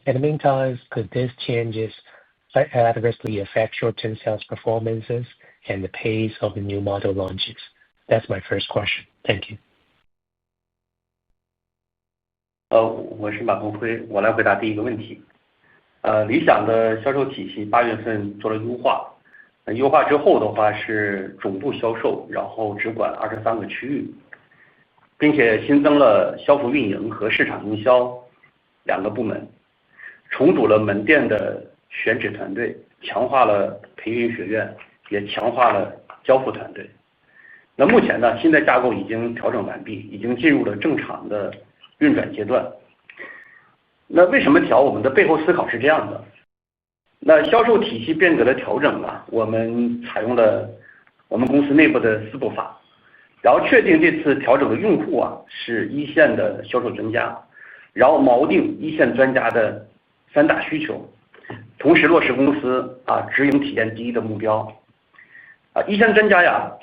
In the meantime, could these changes adversely affect short-term sales performances and the pace of the new model launches? That's my first question. Thank you. 我是马东辉，我来回答第一个问题。理想的销售体系8月份做了优化，优化之后的话是总部销售，然后只管23个区域，并且新增了销售运营和市场营销2个部门，重组了门店的选址团队，强化了培训学院，也强化了交付团队。那目前呢，新的架构已经调整完毕，已经进入了正常的运转阶段。那为什么调？我们的背后思考是这样的。那销售体系变革的调整呢，我们采用了我们公司内部的4步法，然后确定这次调整的用户是一线的销售专家，然后锚定一线专家的3大需求，同时落实公司直营体验第一的目标。一线专家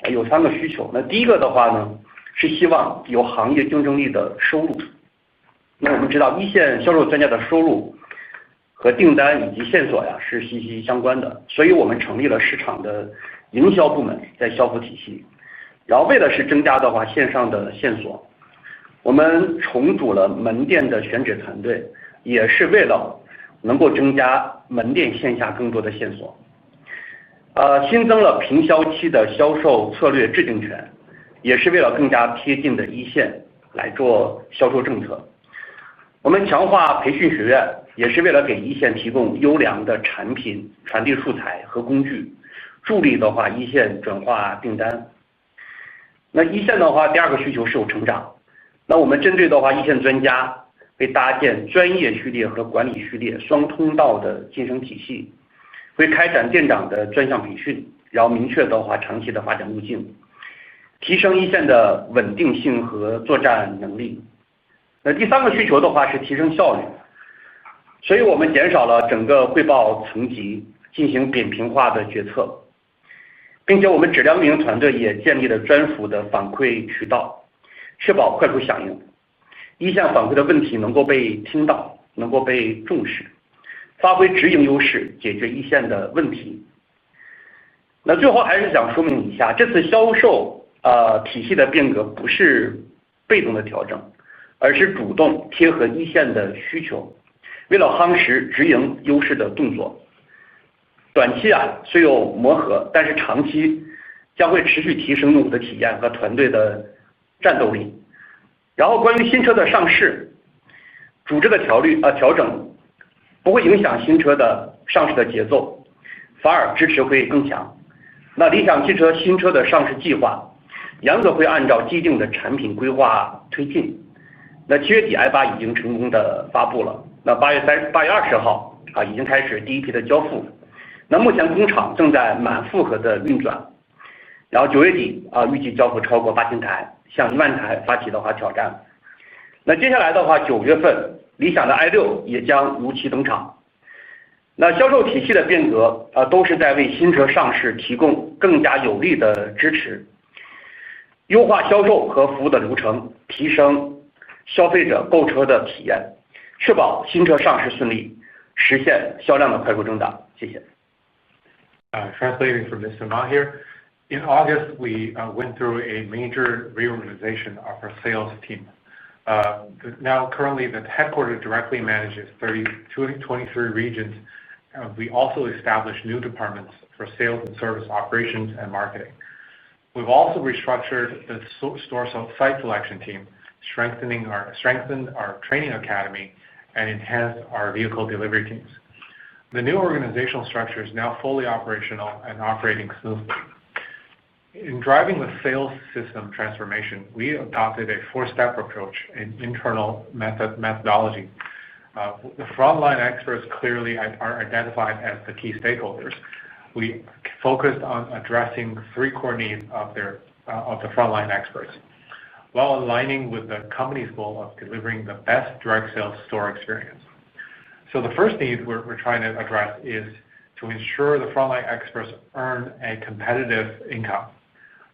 有3个需求。那第一个的话呢，是希望有行业竞争力的收入。那我们知道一线销售专家的收入和订单以及线索是息息相关的，所以我们成立了市场的营销部门在销售体系，然后为的是增加的话线上的线索，我们重组了门店的选址团队，也是为了能够增加门店线下更多的线索。新增了平销期的销售策略制定权，也是为了更加贴近的一线来做销售政策。我们强化培训学院，也是为了给一线提供优良的产品传递素材和工具，助力的话一线转化订单。那一线的话，第2个需求是有成长。那我们针对的话一线专家，会搭建专业序列和管理序列双通道的晋升体系，会开展店长的专项培训，然后明确的话长期的发展路径，提升一线的稳定性和作战能力。那第3个需求的话是提升效率，所以我们减少了整个汇报层级，进行扁平化的决策，并且我们质量运营团队也建立了专属的反馈渠道，确保快速响应，一线反馈的问题能够被听到，能够被重视，发挥直营优势，解决一线的问题。那最后还是想说明一下，这次销售体系的变革不是被动的调整，而是主动贴合一线的需求，为了夯实直营优势的动作。短期虽有磨合，但是长期将会持续提升用户的体验和团队的战斗力。然后关于新车的上市，组织的调整不会影响新车的上市的节奏，反而支持会更强。那理想汽车新车的上市计划，严格会按照既定的产品规划推进。那7月底 i8 已经成功的发布了，那8月20号已经开始第一批的交付。那目前工厂正在满负荷的运转，然后9月底预计交付超过8000台，向1万台发起的话挑战。那接下来的话9月份理想的 i6 也将如期登场。那销售体系的变革都是在为新车上市提供更加有力的支持，优化销售和服务的流程，提升消费者购车的体验，确保新车上市顺利，实现销量的快速增长。谢谢。Translating from Mr. Ma here. In August, we went through a major reorganization of our sales team. Now, currently, the headquarters directly manages 23 regions. We also established new departments for sales and service operations and marketing. We've also restructured the store site selection team, strengthened our training academy, and enhanced our vehicle delivery teams. The new organizational structure is now fully operational and operating smoothly. In driving the sales system transformation, we adopted a four-step approach in internal methodology. The frontline experts clearly are identified as the key stakeholders. We focused on addressing three core needs of the frontline experts, while aligning with the company's goal of delivering the best direct sales store experience. So the first need we're trying to address is to ensure the frontline experts earn a competitive income.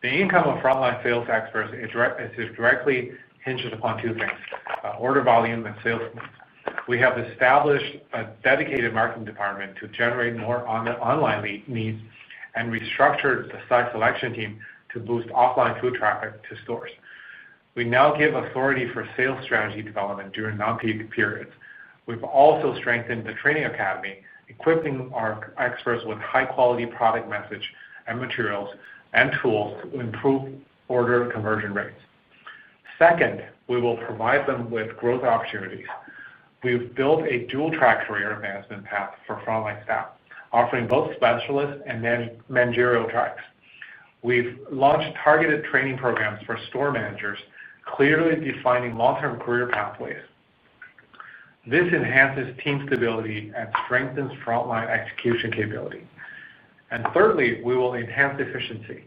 The income of frontline sales experts is directly hinged upon two things: order volume and sales needs. We have established a dedicated marketing department to generate more online needs and restructured the site selection team to boost offline foot traffic to stores. We now give authority for sales strategy development during non-peak periods. We've also strengthened the training academy, equipping our experts with high-quality product message and materials and tools to improve order conversion rates. Second, we will provide them with growth opportunities. We've built a dual-track career advancement path for frontline staff, offering both specialist and managerial tracks. We've launched targeted training programs for store managers, clearly defining long-term career pathways. This enhances team stability and strengthens frontline execution capability. And thirdly, we will enhance efficiency.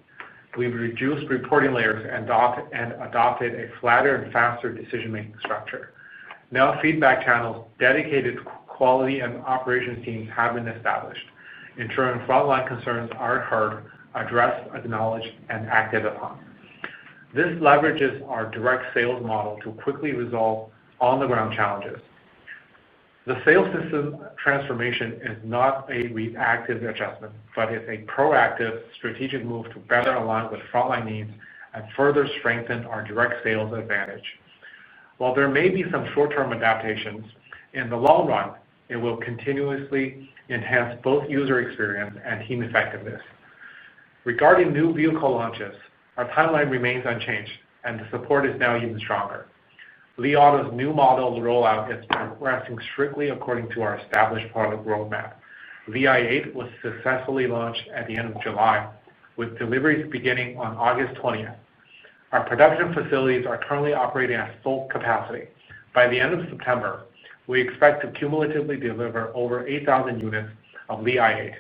We've reduced reporting layers and adopted a flatter and faster decision-making structure. Now, feedback channels dedicated to quality and operations teams have been established, ensuring frontline concerns are heard, addressed, acknowledged, and acted upon. This leverages our direct sales model to quickly resolve on-the-ground challenges. The sales system transformation is not a reactive adjustment, but is a proactive strategic move to better align with frontline needs and further strengthen our direct sales advantage. While there may be some short-term adaptations, in the long run, it will continuously enhance both user experience and team effectiveness. Regarding new vehicle launches, our timeline remains unchanged, and the support is now even stronger. Li Auto's new model rollout is progressing strictly according to our established product roadmap. Li i8 was successfully launched at the end of July, with deliveries beginning on August 20th. Our production facilities are currently operating at full capacity. By the end of September, we expect to cumulatively deliver over 8,000 units of Li i8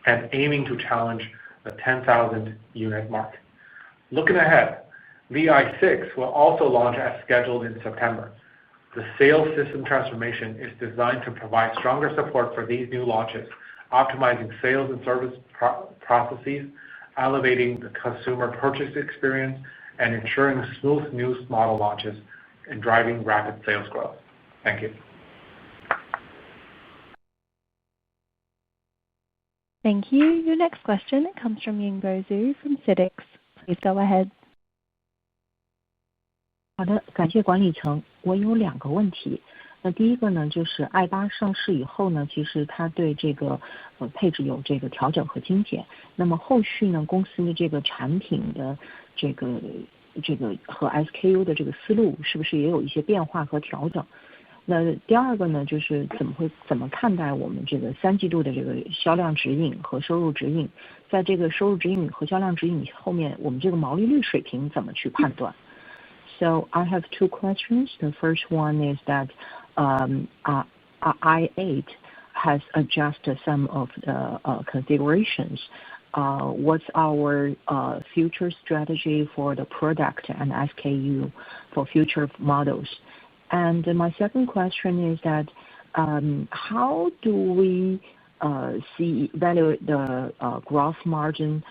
and aiming to challenge the 10,000 unit mark. Looking ahead, Li i6 will also launch as scheduled in September. The sales system transformation is designed to provide stronger support for these new launches, optimizing sales and service processes, elevating the consumer purchase experience, and ensuring smooth new model launches and driving rapid sales growth. Thank you. Thank you. Your next question comes from Yingbo Zhu from CITIC. Please go ahead. 好的，感谢管理层。我有两个问题。那第一个呢，就是i8上市以后呢，其实它对这个配置有这个调整和精简。那么后续呢，公司的这个产品的这个和 SKU 的这个思路，是不是也有一些变化和调整？那第二个呢，就是怎么看待我们这个3季度的这个销量指引和收入指引？在这个收入指引和销量指引后面，我们这个毛利率水平怎么去判断？So I have two questions. The first one is that i8 has adjusted some of the configurations. What's our future strategy for the product and SKU for future models? And my second question is that how do we evaluate the gross margin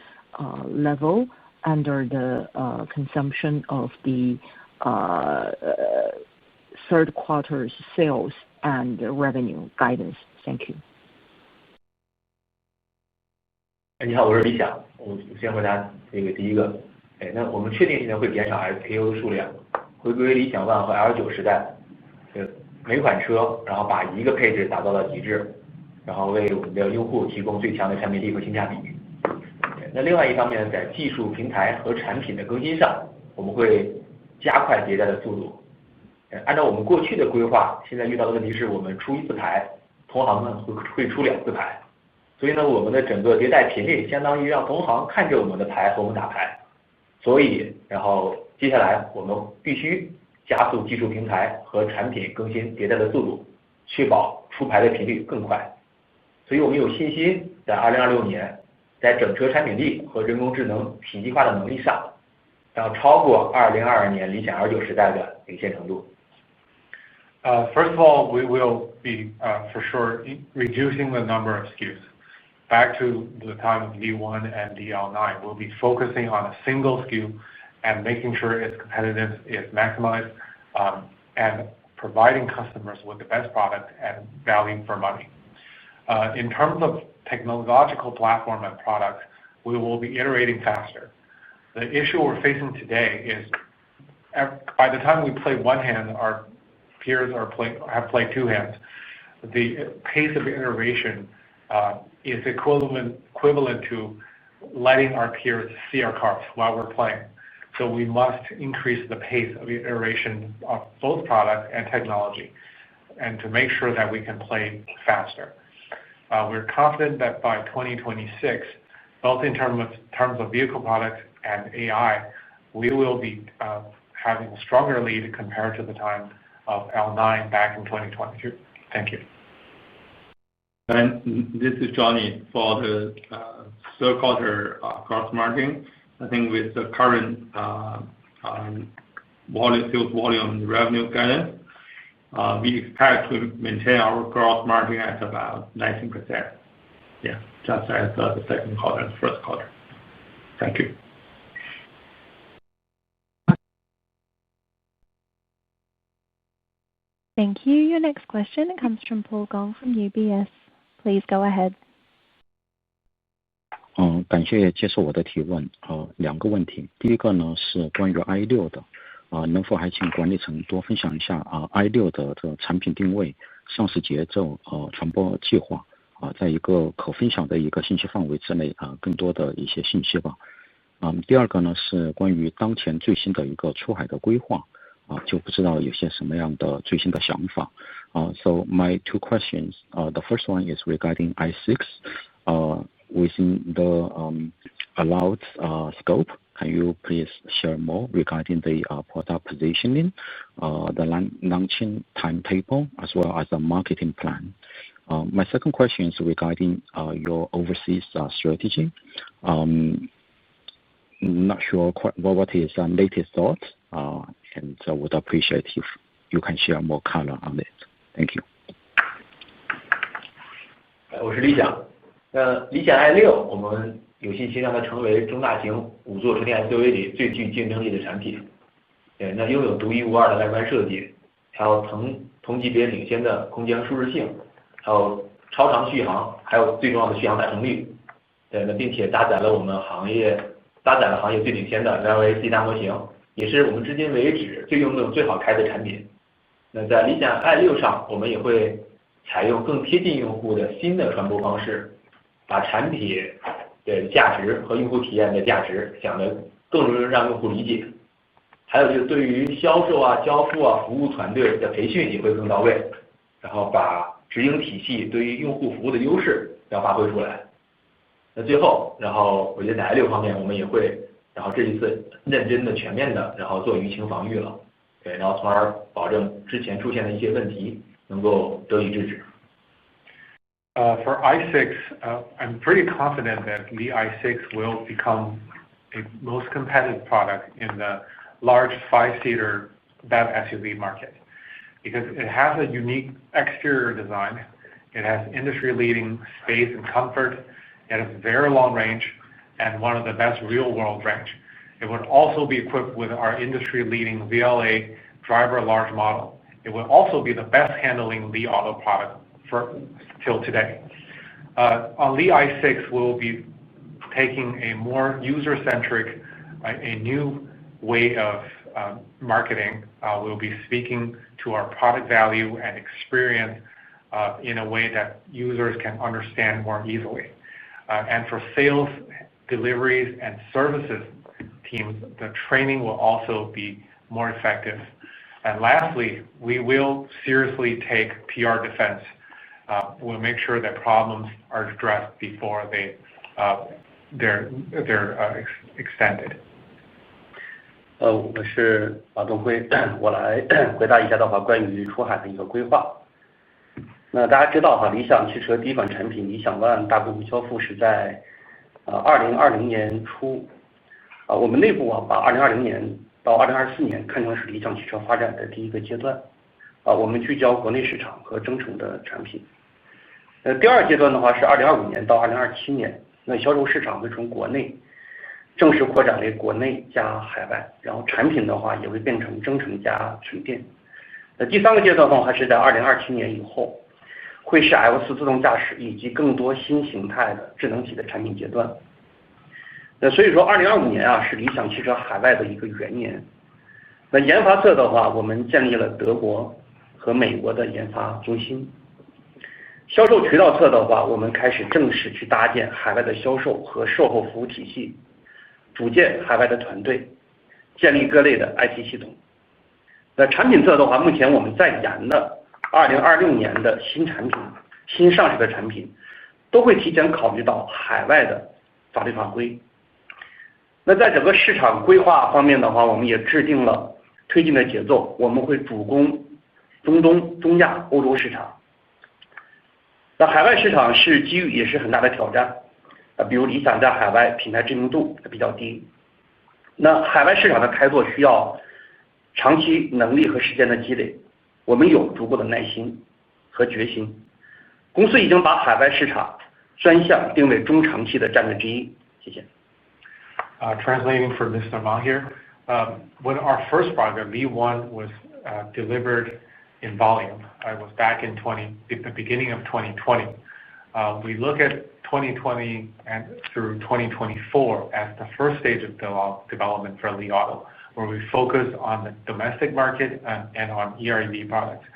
level under the consumption of the third quarter's sales and revenue guidance? Thank you. 你好，我是李想，我先回答这个第一个。那我们确定现在会减少 SKU 的数量，回归理想ONE和 L9时代，每款车然后把一个配置打造到极致，然后为我们的用户提供最强的产品力和性价比。那另外一方面，在技术平台和产品的更新上，我们会加快迭代的速度。按照我们过去的规划，现在遇到的问题是我们出一次牌，同行们会出2次牌，所以呢，我们的整个迭代频率相当于让同行看着我们的牌和我们打牌，所以然后接下来我们必须加速技术平台和产品更新迭代的速度，确保出牌的频率更快。所以我们有信心在2026年，在整车产品力和人工智能体系化的能力上，然后超过2022年理想 L9时代的领先程度。First of all, we will be for sure reducing the number of SKUs. Back to the time of D1 and DL9, we'll be focusing on a single SKU and making sure its competitive is maximized and providing customers with the best product and value for money. In terms of technological platform and products, we will be iterating faster. The issue we're facing today is by the time we play one hand, our peers have played two hands. The pace of iteration is equivalent to letting our peers see our cards while we're playing. So we must increase the pace of iteration of both product and technology, and to make sure that we can play faster. We're confident that by 2026, both in terms of vehicle products and AI, we will be having a stronger lead compared to the time of L9 back in 2022. Thank you. And this is Johnny for the third quarter gross margin. I think with the current sales volume revenue guidance, we expect to maintain our gross margin at about 19%. Yeah, just as the second quarter and first quarter. Thank you. Thank you. Your next question comes from Paul Gong from UBS. Please go ahead. 感谢接受我的提问。2个问题，第一个呢是关于 i6 的，能否还请管理层多分享一下i6 的这个产品定位、上市节奏、传播计划，在一个可分享的一个信息范围之内，更多的一些信息吧。第二个呢是关于当前最新的一个出海的规划，就不知道有些什么样的最新的想法。So my 2 questions. The first one is regarding i6. Within the allowed scope, can you please share more regarding the product positioning, the launching timetable, as well as the marketing plan? My second question is regarding your overseas strategy. Not sure what is your latest thoughts, and I would appreciate if you can share more color on it. Thank you. 我是李想。理想 i6 我们有信心让它成为中大型5座纯电 SUV 里最具竞争力的产品。那拥有独一无二的外观设计，还有同级别领先的空间舒适性，还有超长续航，还有最重要的续航达成率。那并且搭载了行业最领先的 LAC 大模型，也是我们至今为止最用最好开的产品。那在理想 i6 上，我们也会采用更贴近用户的新的传播方式。把产品的价值和用户体验的价值想得更容易让用户理解，还有就是对于销售交付服务团队的培训也会更到位，然后把直营体系对于用户服务的优势要发挥出来。那最后，然后我觉得在 i6 方面我们也会，然后这一次认真的、全面的，然后做舆情防御了，然后从而保证之前出现的一些问题能够得以制止。For i6, I'm pretty confident that the i6 will become a most competitive product in the large 5-seater BEV SUV market. because it has a unique exterior design. It has industry-leading space and comfort. It has very long range and one of the best real-world range. It would also be equipped with our industry-leading VLA driver large model. It will also be the best handling Li Auto product till today. On Li i6, we'll be taking a more user-centric, a new way of marketing. We'll be speaking to our product value and experience in a way that users can understand more easily. And for sales, deliveries, and services teams, the training will also be more effective. And lastly, we will seriously take PR defense. We'll make sure that problems are addressed before they're extended. 我是马东辉，我来回答一下的话，关于出海的一个规划。那大家知道哈，理想汽车第一款产品理想ONE大规模交付是在2020年初，我们内部把2020年到2024年看成是理想汽车发展的第一个阶段，我们聚焦国内市场和增程的产品。第二阶段的话是2025年到2027年，那销售市场会从国内正式扩展为国内加海外，然后产品的话也会变成增程加纯电。第三个阶段的话是在2027年以后，会是 L4 自动驾驶以及更多新形态的智能体的产品阶段。所以说2025年是理想汽车海外的一个元年。那研发侧的话，我们建立了德国和美国的研发中心。销售渠道侧的话，我们开始正式去搭建海外的销售和售后服务体系，组建海外的团队，建立各类的 IT 系统。那产品侧的话，目前我们在研的2026年的新产品、新上市的产品，都会提前考虑到海外的法律法规。那在整个市场规划方面的话，我们也制定了推进的节奏，我们会主攻中东、中亚、欧洲市场。那海外市场是机遇，也是很大的挑战。比如理想在海外品牌知名度比较低，那海外市场的开拓需要长期能力和时间的积累，我们有足够的耐心和决心。公司已经把海外市场专项定为中长期的战略之一。谢谢。Translating for Mr. Ma here, when our first product, Li ONE, was delivered in volume, it was back in the beginning of 2020. We look at 2020 and through 2024 as the first stage of development for Li Auto, where we focus on the domestic market and on EREV products.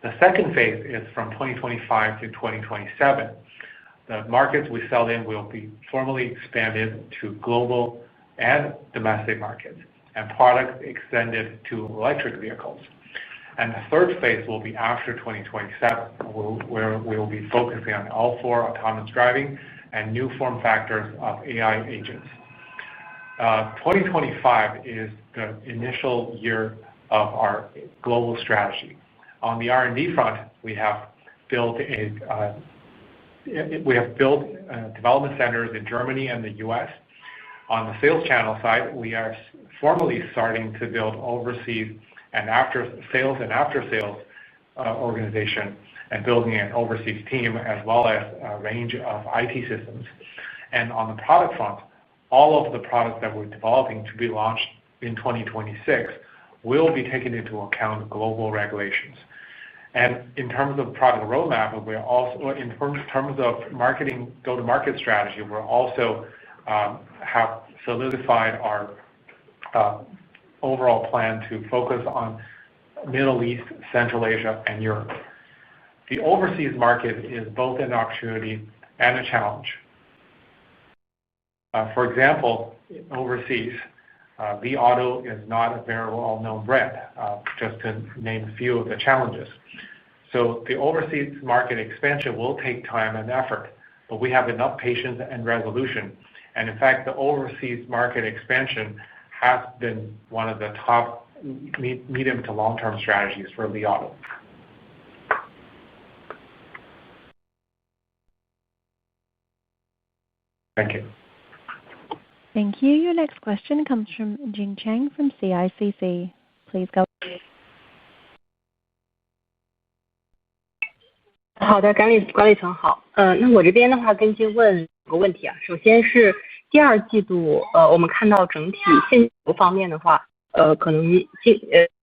The second phase is from 2025 to 2027. The markets we sell in will be formally expanded to global and domestic markets, and products extended to electric vehicles. And the third phase will be after 2027, where we will be focusing on L4 autonomous driving and new form factors of AI agents. 2025 is the initial year of our global strategy. On the R&D front, we have built development centers in Germany and the U.S. On the sales channel side, we are formally starting to build overseas and after sales organization and building an overseas team as well as a range of IT systems. And on the product front, all of the products that we're developing to be launched in 2026 will be taken into account global regulations. And in terms of product roadmap, we're also, in terms of marketing, go-to-market strategy, we're also have solidified our overall plan to focus on Middle East, Central Asia, and Europe. The overseas market is both an opportunity and a challenge. For example, overseas, Li Auto is not a very well-known brand, just to name a few of the challenges. So the overseas market expansion will take time and effort, but we have enough patience and resolution. And in fact, the overseas market expansion has been one of the top medium to long-term strategies for Li Auto. Thank you. Thank you. Your next question comes from Jing Chang from CICC. Please go ahead. 好的，管理层好。那我这边的话跟进问2个问题啊。首先是第2季度，我们看到整体现金流方面的话，可能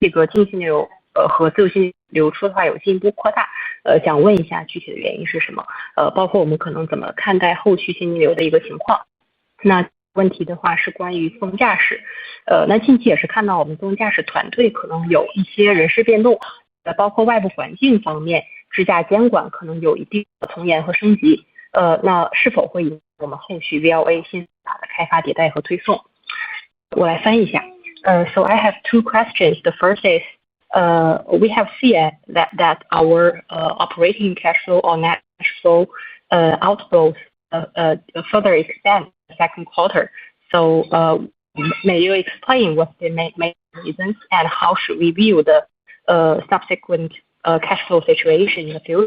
这个净现金流和自由现金流出的话有进一步扩大。想问一下具体的原因是什么？包括我们可能怎么看待后续现金流的一个情况？那问题的话是关于自动驾驶。那近期也是看到我们自动驾驶团队可能有一些人事变动，包括外部环境方面。智驾监管可能有一定的从严和升级，那是否会影响我们后续 VLA 新法的开发迭代和推送？我来翻译一下。So I have 2 questions. The first is, we have seen that our operating cash flow or net cash flow outflows further expand the second quarter. So may you explain what the main reasons and how should we view the subsequent cash flow situation in the future?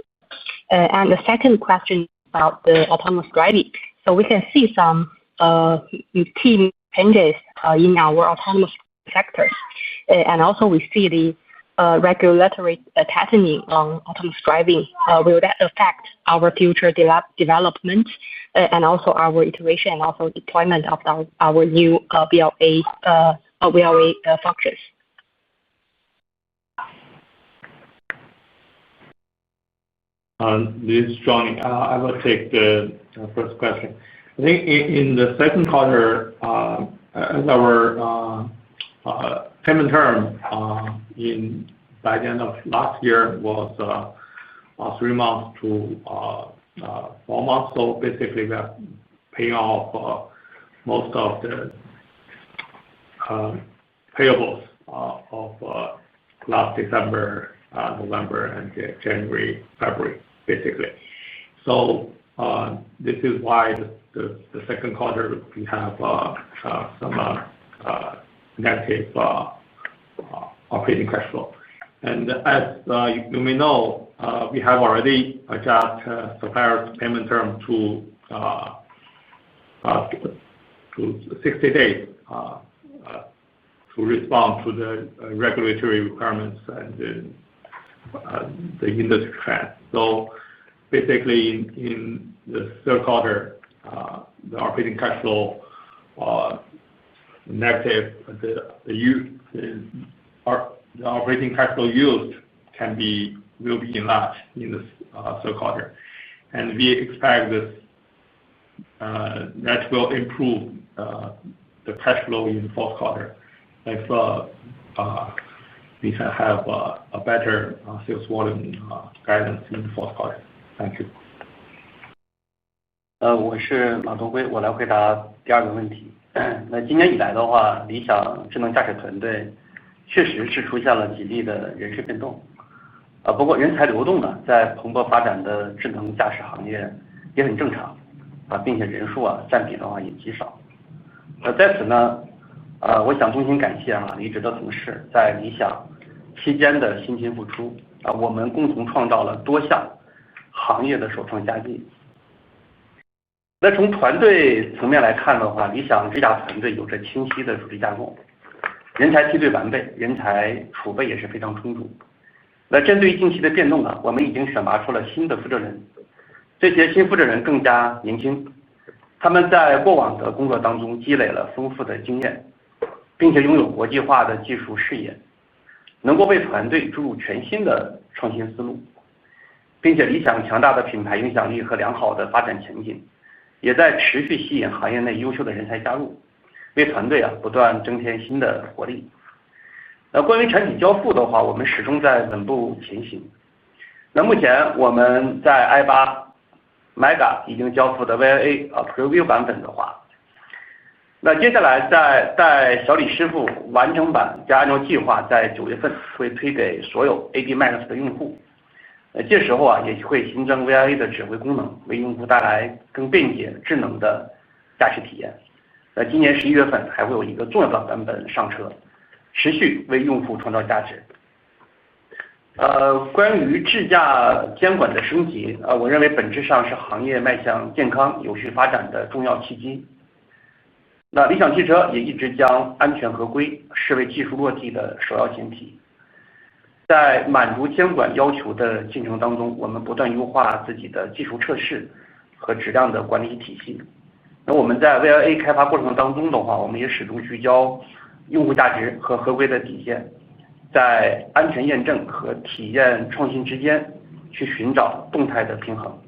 And the second question about the autonomous driving. So we can see some team changes in our autonomous sectors, and also we see the regulatory tightening on autonomous driving. Will that affect our future development and also our iteration and also deployment of our new VLA functions? This is Johnny. I will take the first question. I think in the second quarter, as our payment term by the end of last year was 3 months to 4 months. So basically, we are paying off most of the payables of last December, November, and January, February, basically. So this is why the second quarter we have some negative operating cash flow. And as you may know, we have already adjusted suppliers' payment term to 60 days to respond to the regulatory requirements and the industry trend. So basically, in the third quarter, the operating cash flow negative. The operating cash flow used will be enlarged in the third quarter, and we expect this that will improve the cash flow in the fourth quarter if we can have a better sales volume guidance in the fourth quarter. Thank you. 我是马东辉，我来回答第2个问题。那今年以来的话，理想智能驾驶团队确实是出现了几例的人事变动，不过人才流动呢，在蓬勃发展的智能驾驶行业也很正常，并且人数占比的话也极少。在此呢，我想衷心感谢离职的同事在理想期间的辛勤付出，我们共同创造了多项行业的首创佳绩。那从团队层面来看的话，理想智驾团队有着清晰的组织架构，人才梯队完备，人才储备也是非常充足。那针对近期的变动呢，我们已经选拔出了新的负责人，这些新负责人更加年轻，他们在过往的工作当中积累了丰富的经验，并且拥有国际化的技术视野，能够为团队注入全新的创新思路，并且理想强大的品牌影响力和良好的发展前景，也在持续吸引行业内优秀的人才加入，为团队不断增添新的活力。关于产品交付的话，我们始终在稳步前行。那目前我们在 i8 Mega 已经交付的 VLA Preview 版本的话，那接下来在小李师傅完整版将按照计划在9月份会推给所有 AD Max 的用户。这时候也会新增 VLA 的指挥功能，为用户带来更便捷智能的驾驶体验。今年11月份还会有一个重要的版本上车，持续为用户创造价值。关于智驾监管的升级，我认为本质上是行业迈向健康有序发展的重要契机。那理想汽车也一直将安全合规视为技术落地的首要前提。在满足监管要求的进程当中，我们不断优化自己的技术测试和质量的管理体系。那我们在 VLA 开发过程当中的话，我们也始终聚焦用户价值和合规的底线，在安全验证和体验创新之间去寻找动态的平衡。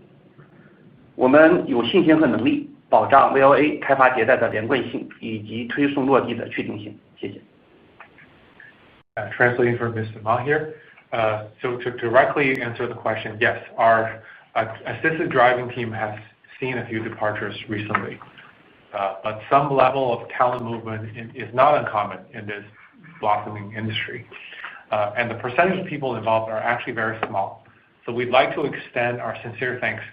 我们有信心和能力保障 VLA 开发迭代的连贯性以及推送落地的确定性。谢谢。Translating for Mr. Ma here. So to directly answer the question, yes, our assisted driving team has seen a few departures recently, but some level of talent movement is not uncommon in this blossoming industry, and the percentage of people involved are actually very small. So we'd like to extend our sincere thanks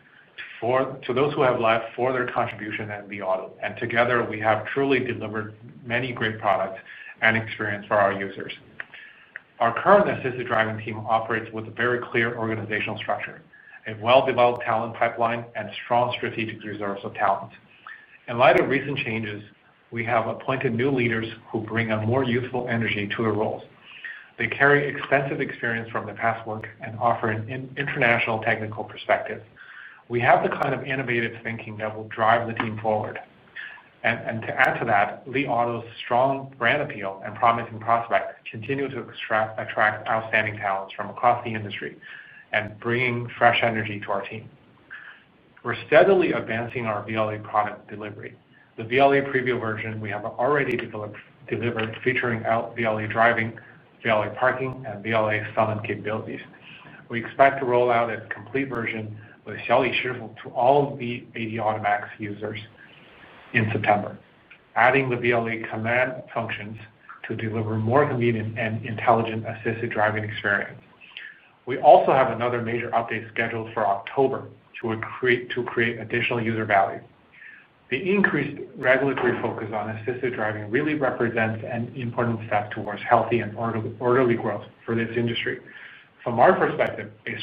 to those who have left for their contribution at Li Auto, and together we have truly delivered many great products and experience for our users. Our current assisted driving team operates with a very clear organizational structure, a well-developed talent pipeline, and strong strategic reserves of talent. In light of recent changes, we have appointed new leaders who bring a more youthful energy to their roles. They carry extensive experience from their past work and offer an international technical perspective. We have the kind of innovative thinking that will drive the team forward. And to add to that, Li Auto's strong brand appeal and promising prospect continue to attract outstanding talents from across the industry and bringing fresh energy to our team. We're steadily advancing our VLA product delivery. The VLA preview version we have already delivered featuring VLA driving, VLA parking, and VLA summon capabilities. We expect to roll out a complete version with Xiaoli Shifu to all of the AD Automax users in September, adding the VLA command functions to deliver more convenient and intelligent assisted driving experience. We also have another major update scheduled for October to create additional user value. The increased regulatory focus on assisted driving really represents an important step towards healthy and orderly growth for this industry. From our perspective, a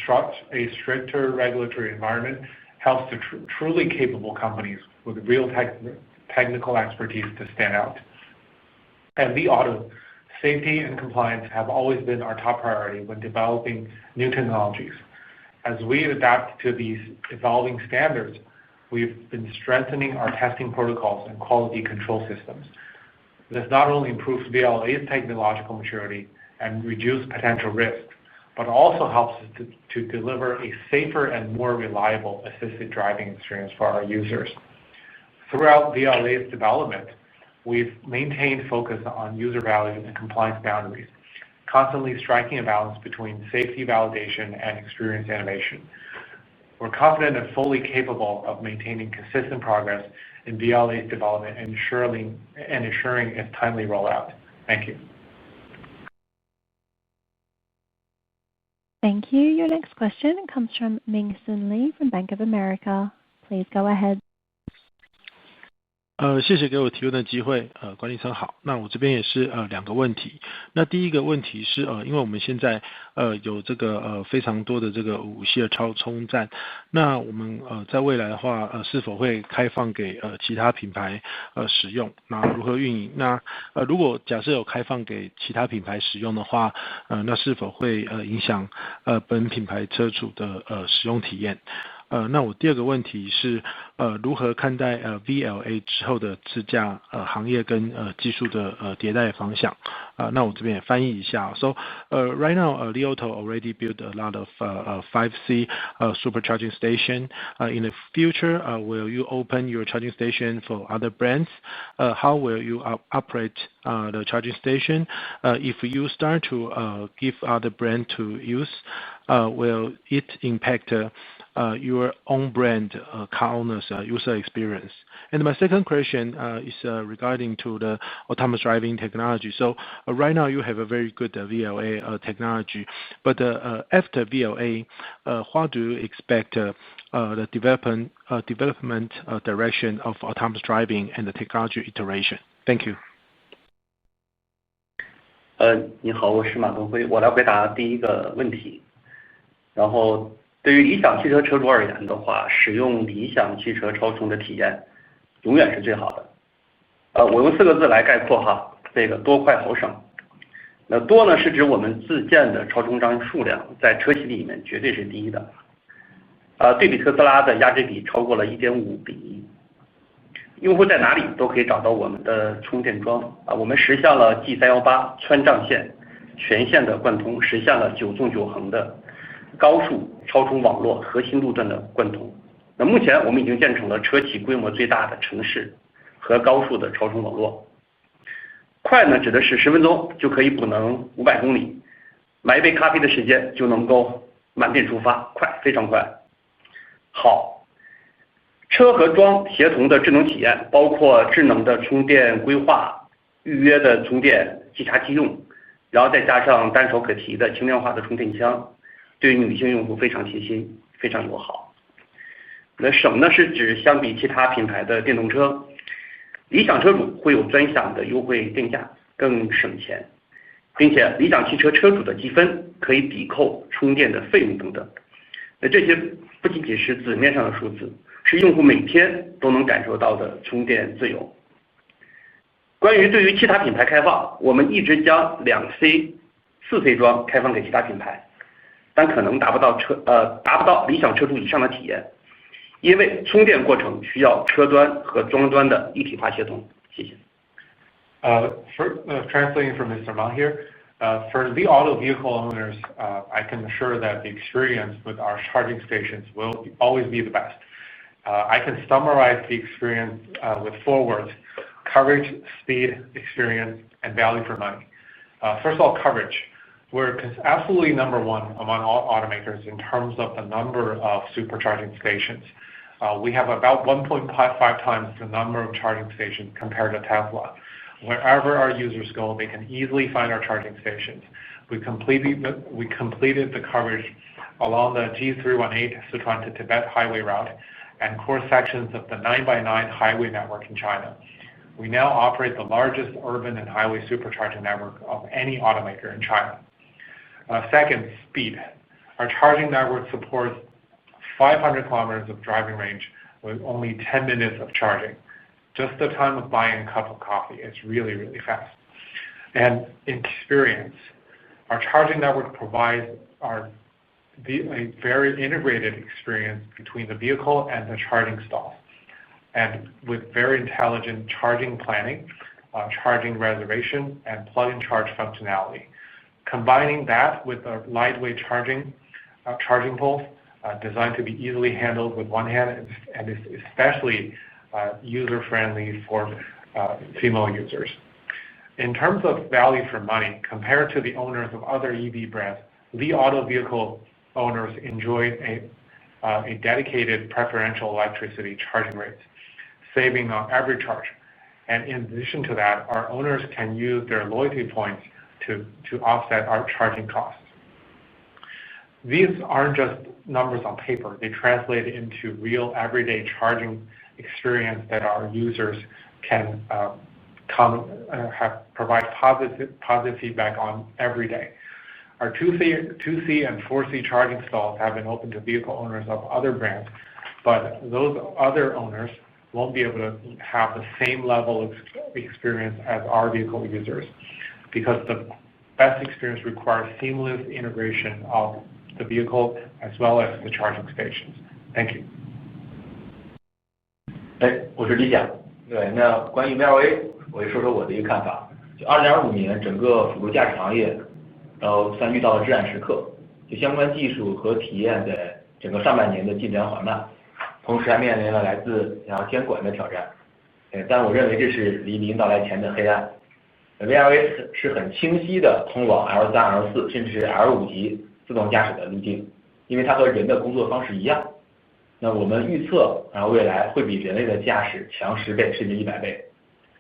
stricter regulatory environment helps the truly capable companies with real technical expertise to stand out. At Li Auto, safety and compliance have always been our top priority when developing new technologies. As we adapt to these evolving standards, we've been strengthening our testing protocols and quality control systems. This not only improves VLA's technological maturity and reduces potential risks, but also helps us to deliver a safer and more reliable assisted driving experience for our users. Throughout VLA's development, we've maintained focus on user value and compliance boundaries, constantly striking a balance between safety validation and experience innovation. We're confident and fully capable of maintaining consistent progress in VLA's development and ensuring its timely rollout. Thank you. Thank you. Your next question comes from Ming-Sun Lee from Bank of America. Please go ahead. 谢谢给我提问的机会，管理层好。那我这边也是两个问题。那第一个问题是因为我们现在有这个非常多的这个武器的超充站，那我们在未来的话是否会开放给其他品牌使用？那如何运营？那如果假设有开放给其他品牌使用的话，那是否会影响本品牌车主的使用体验？那我第二个问题是如何看待VLA 之后的自驾行业跟技术的迭代方向？那我这边也翻译一下。So right now, Li Auto already built a lot of 5C supercharging station. In the future, will you open your charging station for other brands? How will you operate the charging station? If you start to give other brand to use, will it impact your own brand car owners user experience? And my second question is regarding to the autonomous driving technology. So right now you have a very good VLA technology, but after VLA, what do you expect the development direction of autonomous driving and the technology iteration? Thank you. 你好，我是马东辉，我来回答第一个问题。然后对于理想汽车车主而言的话，使用理想汽车超充的体验永远是最好的。我用4个字来概括哈，这个多快好省。那多呢是指我们自建的超充桩数量在车企里面绝对是第一的，对比特斯拉的压制比超过了1.5:1。用户在哪里都可以找到我们的充电桩我们实现了 G318 川藏线全线的贯通，实现了9纵9横的高速超充网络核心路段的贯通。那目前我们已经建成了车企规模最大的城市和高速的超充网络。快呢指的是10分钟就可以补能500公里，买一杯咖啡的时间就能够满电出发，快，非常快。好，车和桩协同的智能体验，包括智能的充电规划、预约的充电、即插即用，然后再加上单手可提的轻量化的充电枪，对女性用户非常贴心，非常友好。那省呢是指相比其他品牌的电动车，理想车主会有专享的优惠电价，更省钱，并且理想汽车车主的积分可以抵扣充电的费用等等。那这些不仅仅是纸面上的数字，是用户每天都能感受到的充电自由。关于对于其他品牌开放，我们一直将2C、4C 桩开放给其他品牌，但可能达不到理想车主以上的体验，因为充电过程需要车端和桩端的一体化协同。谢谢。Translating from Mr. Ma here, for Li Auto vehicle owners, I can assure that the experience with our charging stations will always be the best. I can summarize the experience with 4 words: coverage, speed, experience, and value for money. First of all, coverage. We're absolutely number 1 among all automakers in terms of the number of supercharging stations. We have about 1.5 times the number of charging stations compared to Tesla. Wherever our users go, they can easily find our charging stations. We completed the coverage along the G318 Sichuan to Tibet highway route and core sections of the 9x9 highway network in China. We now operate the largest urban and highway supercharging network of any automaker in China. Second, speed. Our charging network supports 500 kilometers of driving range with only 10 minutes of charging. Just the time of buying a cup of coffee. It's really, really fast. And experience. Our charging network provides a very integrated experience between the vehicle and the charging stalls, and with very intelligent charging planning, charging reservation, and plug-in charge functionality. Combining that with a lightweight charging poles designed to be easily handled with one hand and is especially user-friendly for female users. In terms of value for money, compared to the owners of other EV brands, Li Auto vehicle owners enjoy a dedicated preferential electricity charging rates, saving on every charge. And in addition to that, our owners can use their loyalty points to offset our charging costs. These aren't just numbers on paper. They translate into real everyday charging experience that our users can provide positive feedback on every day. Our 2C and 4C charging stalls have been open to vehicle owners of other brands, but those other owners won't be able to have the same level of experience as our vehicle users, because the best experience requires seamless integration of the vehicle as well as the charging stations. Thank you. 我是李想。对，那关于 VLA， 我也说说我的一个看法。就2025年，整个辅助驾驶行业，算遇到了至暗时刻。就相关技术和体验在整个上半年的进展缓慢，同时还面临了来自监管的挑战。但我认为这是黎明到来前的黑暗。VLA 是很清晰的通往 L3、L4 甚至 L5 级自动驾驶的路径，因为它和人的工作方式一样。那我们预测，未来会比人类的驾驶强10倍甚至100倍。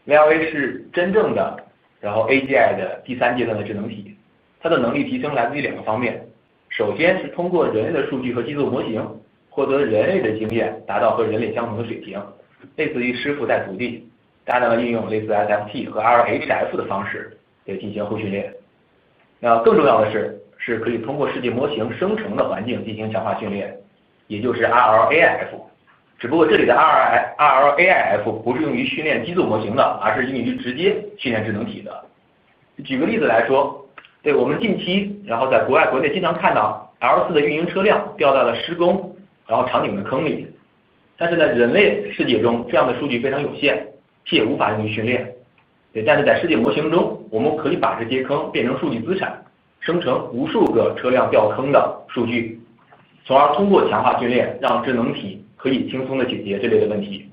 VLA 是真正的，AGI 的第3阶段的智能体，它的能力提升来自于2个方面。首先是通过人类的数据和基础模型，获得人类的经验，达到和人类相同的水平，类似于师傅带徒弟，大量的应用类似 SFT 和 RHF 的方式来进行后训练。那更重要的是可以通过世界模型生成的环境进行强化训练，也就是 RLAIF。只不过这里的 RLAIF 不是用于训练机组模型的，而是用于直接训练智能体的。举个例子来说，对，我们近期然后在国外国内经常看到 L4的运营车辆掉到了施工然后场景的坑里，但是在人类世界中这样的数据非常有限，且无法用于训练。对，但是在世界模型中，我们可以把这些坑变成数据资产，生成无数个车辆掉坑的数据，从而通过强化训练，让智能体可以轻松的解决这类的问题。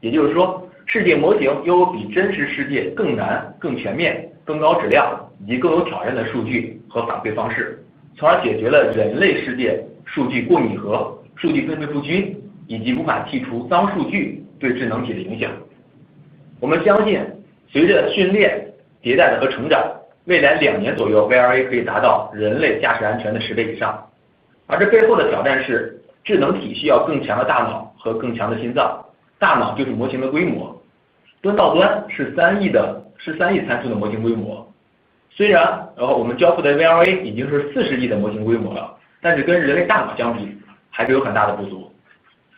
也就是说，世界模型拥有比真实世界更难、更全面、更高质量以及更有挑战的数据和反馈方式，从而解决了人类世界数据过拟合、数据分配不均以及无法剔除脏数据对智能体的影响。我们相信，随着训练迭代的和成长，未来2年左右 VLA 可以达到人类驾驶安全的10倍以上。而这背后的挑战是，智能体需要更强的大脑和更强的心脏，大脑就是模型的规模，端到端是3亿参数的模型规模。虽然我们交付的 VLA 已经是40亿的模型规模了，但是跟人类大脑相比，还是有很大的不足。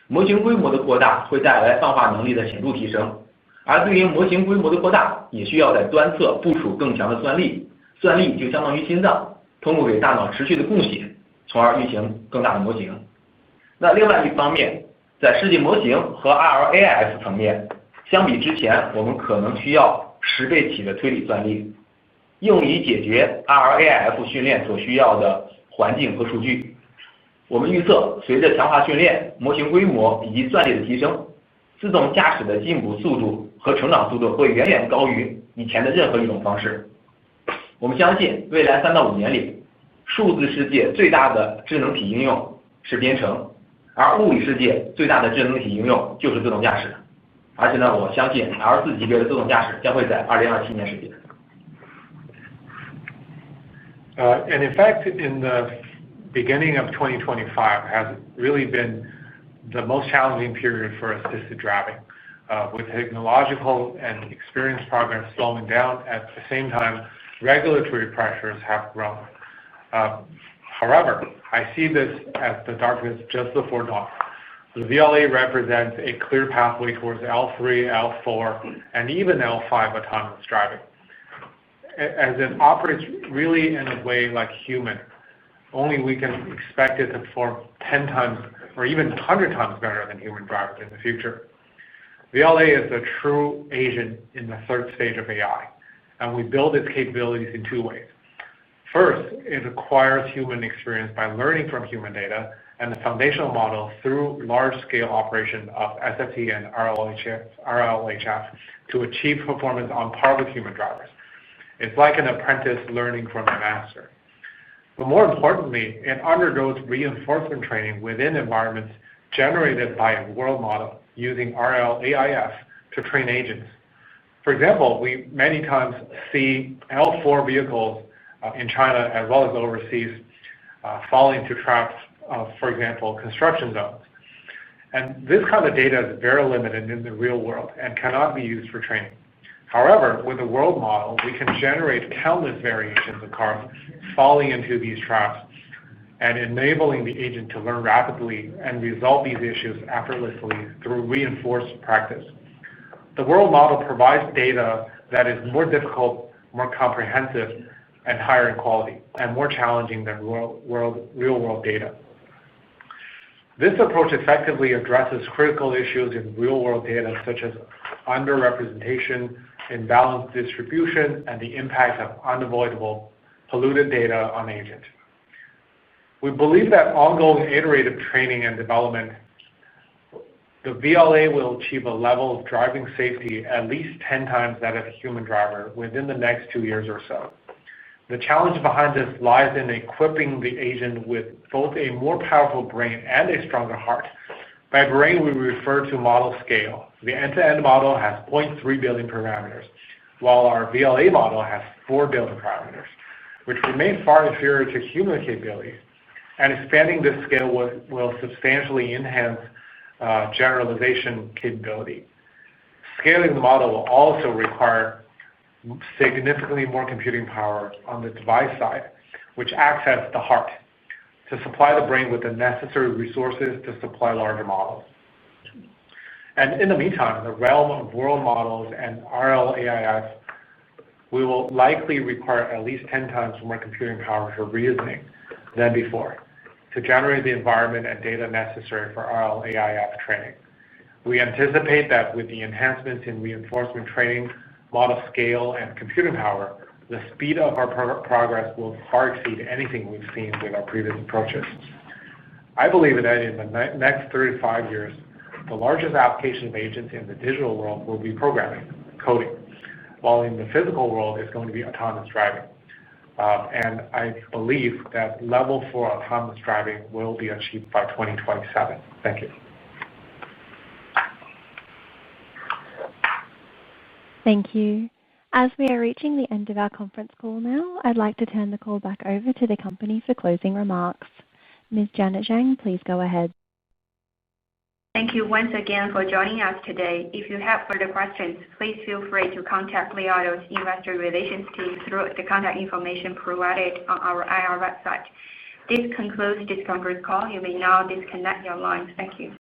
模型规模的扩大会带来泛化能力的显著提升，而对于模型规模的扩大，也需要在端侧部署更强的算力，算力就相当于心脏，通过给大脑持续的供血，从而运行更大的模型。那另外一方面，在世界模型和 RLAIF 层面，相比之前，我们可能需要10倍起的推理算力，用以解决 RLAIF 训练所需要的环境和数据。我们预测，随着强化训练、模型规模以及算力的提升，自动驾驶的进步速度和成长速度会远远高于以前的任何一种方式。我们相信，未来3到5年里，数字世界最大的智能体应用是编程，而物理世界最大的智能体应用就是自动驾驶。而且呢，我相信 L4级别的自动驾驶将会在2027年实现。And in fact, in the beginning of 2025 has really been the most challenging period for assisted driving, with technological and experience progress slowing down. At the same time, regulatory pressures have grown. However, I see this as the darkness just before dawn. The VLA represents a clear pathway towards L3, L4, and even L5 autonomous driving. As it operates really in a way like human, only we can expect it to perform 10 times or even 100 times better than human drivers in the future. VLA is a true agent in the third stage of AI, and we build its capabilities in 2 ways. First, it acquires human experience by learning from human data and the foundational model through large-scale operation of SFT and RLHF to achieve performance on par with human drivers. It's like an apprentice learning from a master. But more importantly, it undergoes reinforcement training within environments generated by a world model using RLAIF to train agents. For example, we many times see L4 vehicles in China as well as overseas fall into traps of, for example, construction zones. And this kind of data is very limited in the real world and cannot be used for training. However, with a world model, we can generate countless variations of cars falling into these traps and enabling the agent to learn rapidly and resolve these issues effortlessly through reinforced practice. The world model provides data that is more difficult, more comprehensive, and higher in quality, and more challenging than real-world data. This approach effectively addresses critical issues in real-world data such as underrepresentation, imbalanced distribution, and the impact of unavoidable polluted data on agent. We believe that ongoing iterative training and development, the VLA will achieve a level of driving safety at least 10 times that of a human driver within the next 2 years or so. The challenge behind this lies in equipping the agent with both a more powerful brain and a stronger heart. By brain, we refer to model scale. The end-to-end model has 0.3 billion parameters, while our VLA model has 4 billion parameters, which remain far inferior to human capabilities. And expanding this scale will substantially enhance generalization capability. Scaling the model will also require significantly more computing power on the device side, which acts as the heart, to supply the brain with the necessary resources to supply larger models. And in the meantime, the realm of world models and RLAIF we will likely require at least 10 times more computing power for reasoning than before to generate the environment and data necessary for RLAIF training. We anticipate that with the enhancements in reinforcement training, model scale, and computing power, the speed of our progress will far exceed anything we've seen with our previous approaches. I believe that in the next 35 years, the largest application of agents in the digital world will be programming, coding, while in the physical world it's going to be autonomous driving. And I believe that level 4 autonomous driving will be achieved by 2027. Thank you. Thank you. As we are reaching the end of our conference call now, I'd like to turn the call back over to the company for closing remarks. Ms. Janet Zhang, please go ahead. Thank you once again for joining us today. If you have further questions, please feel free to contact Li Auto's Investor Relations team through the contact information provided on our IR website. This concludes this conference call. You may now disconnect your lines. Thank you.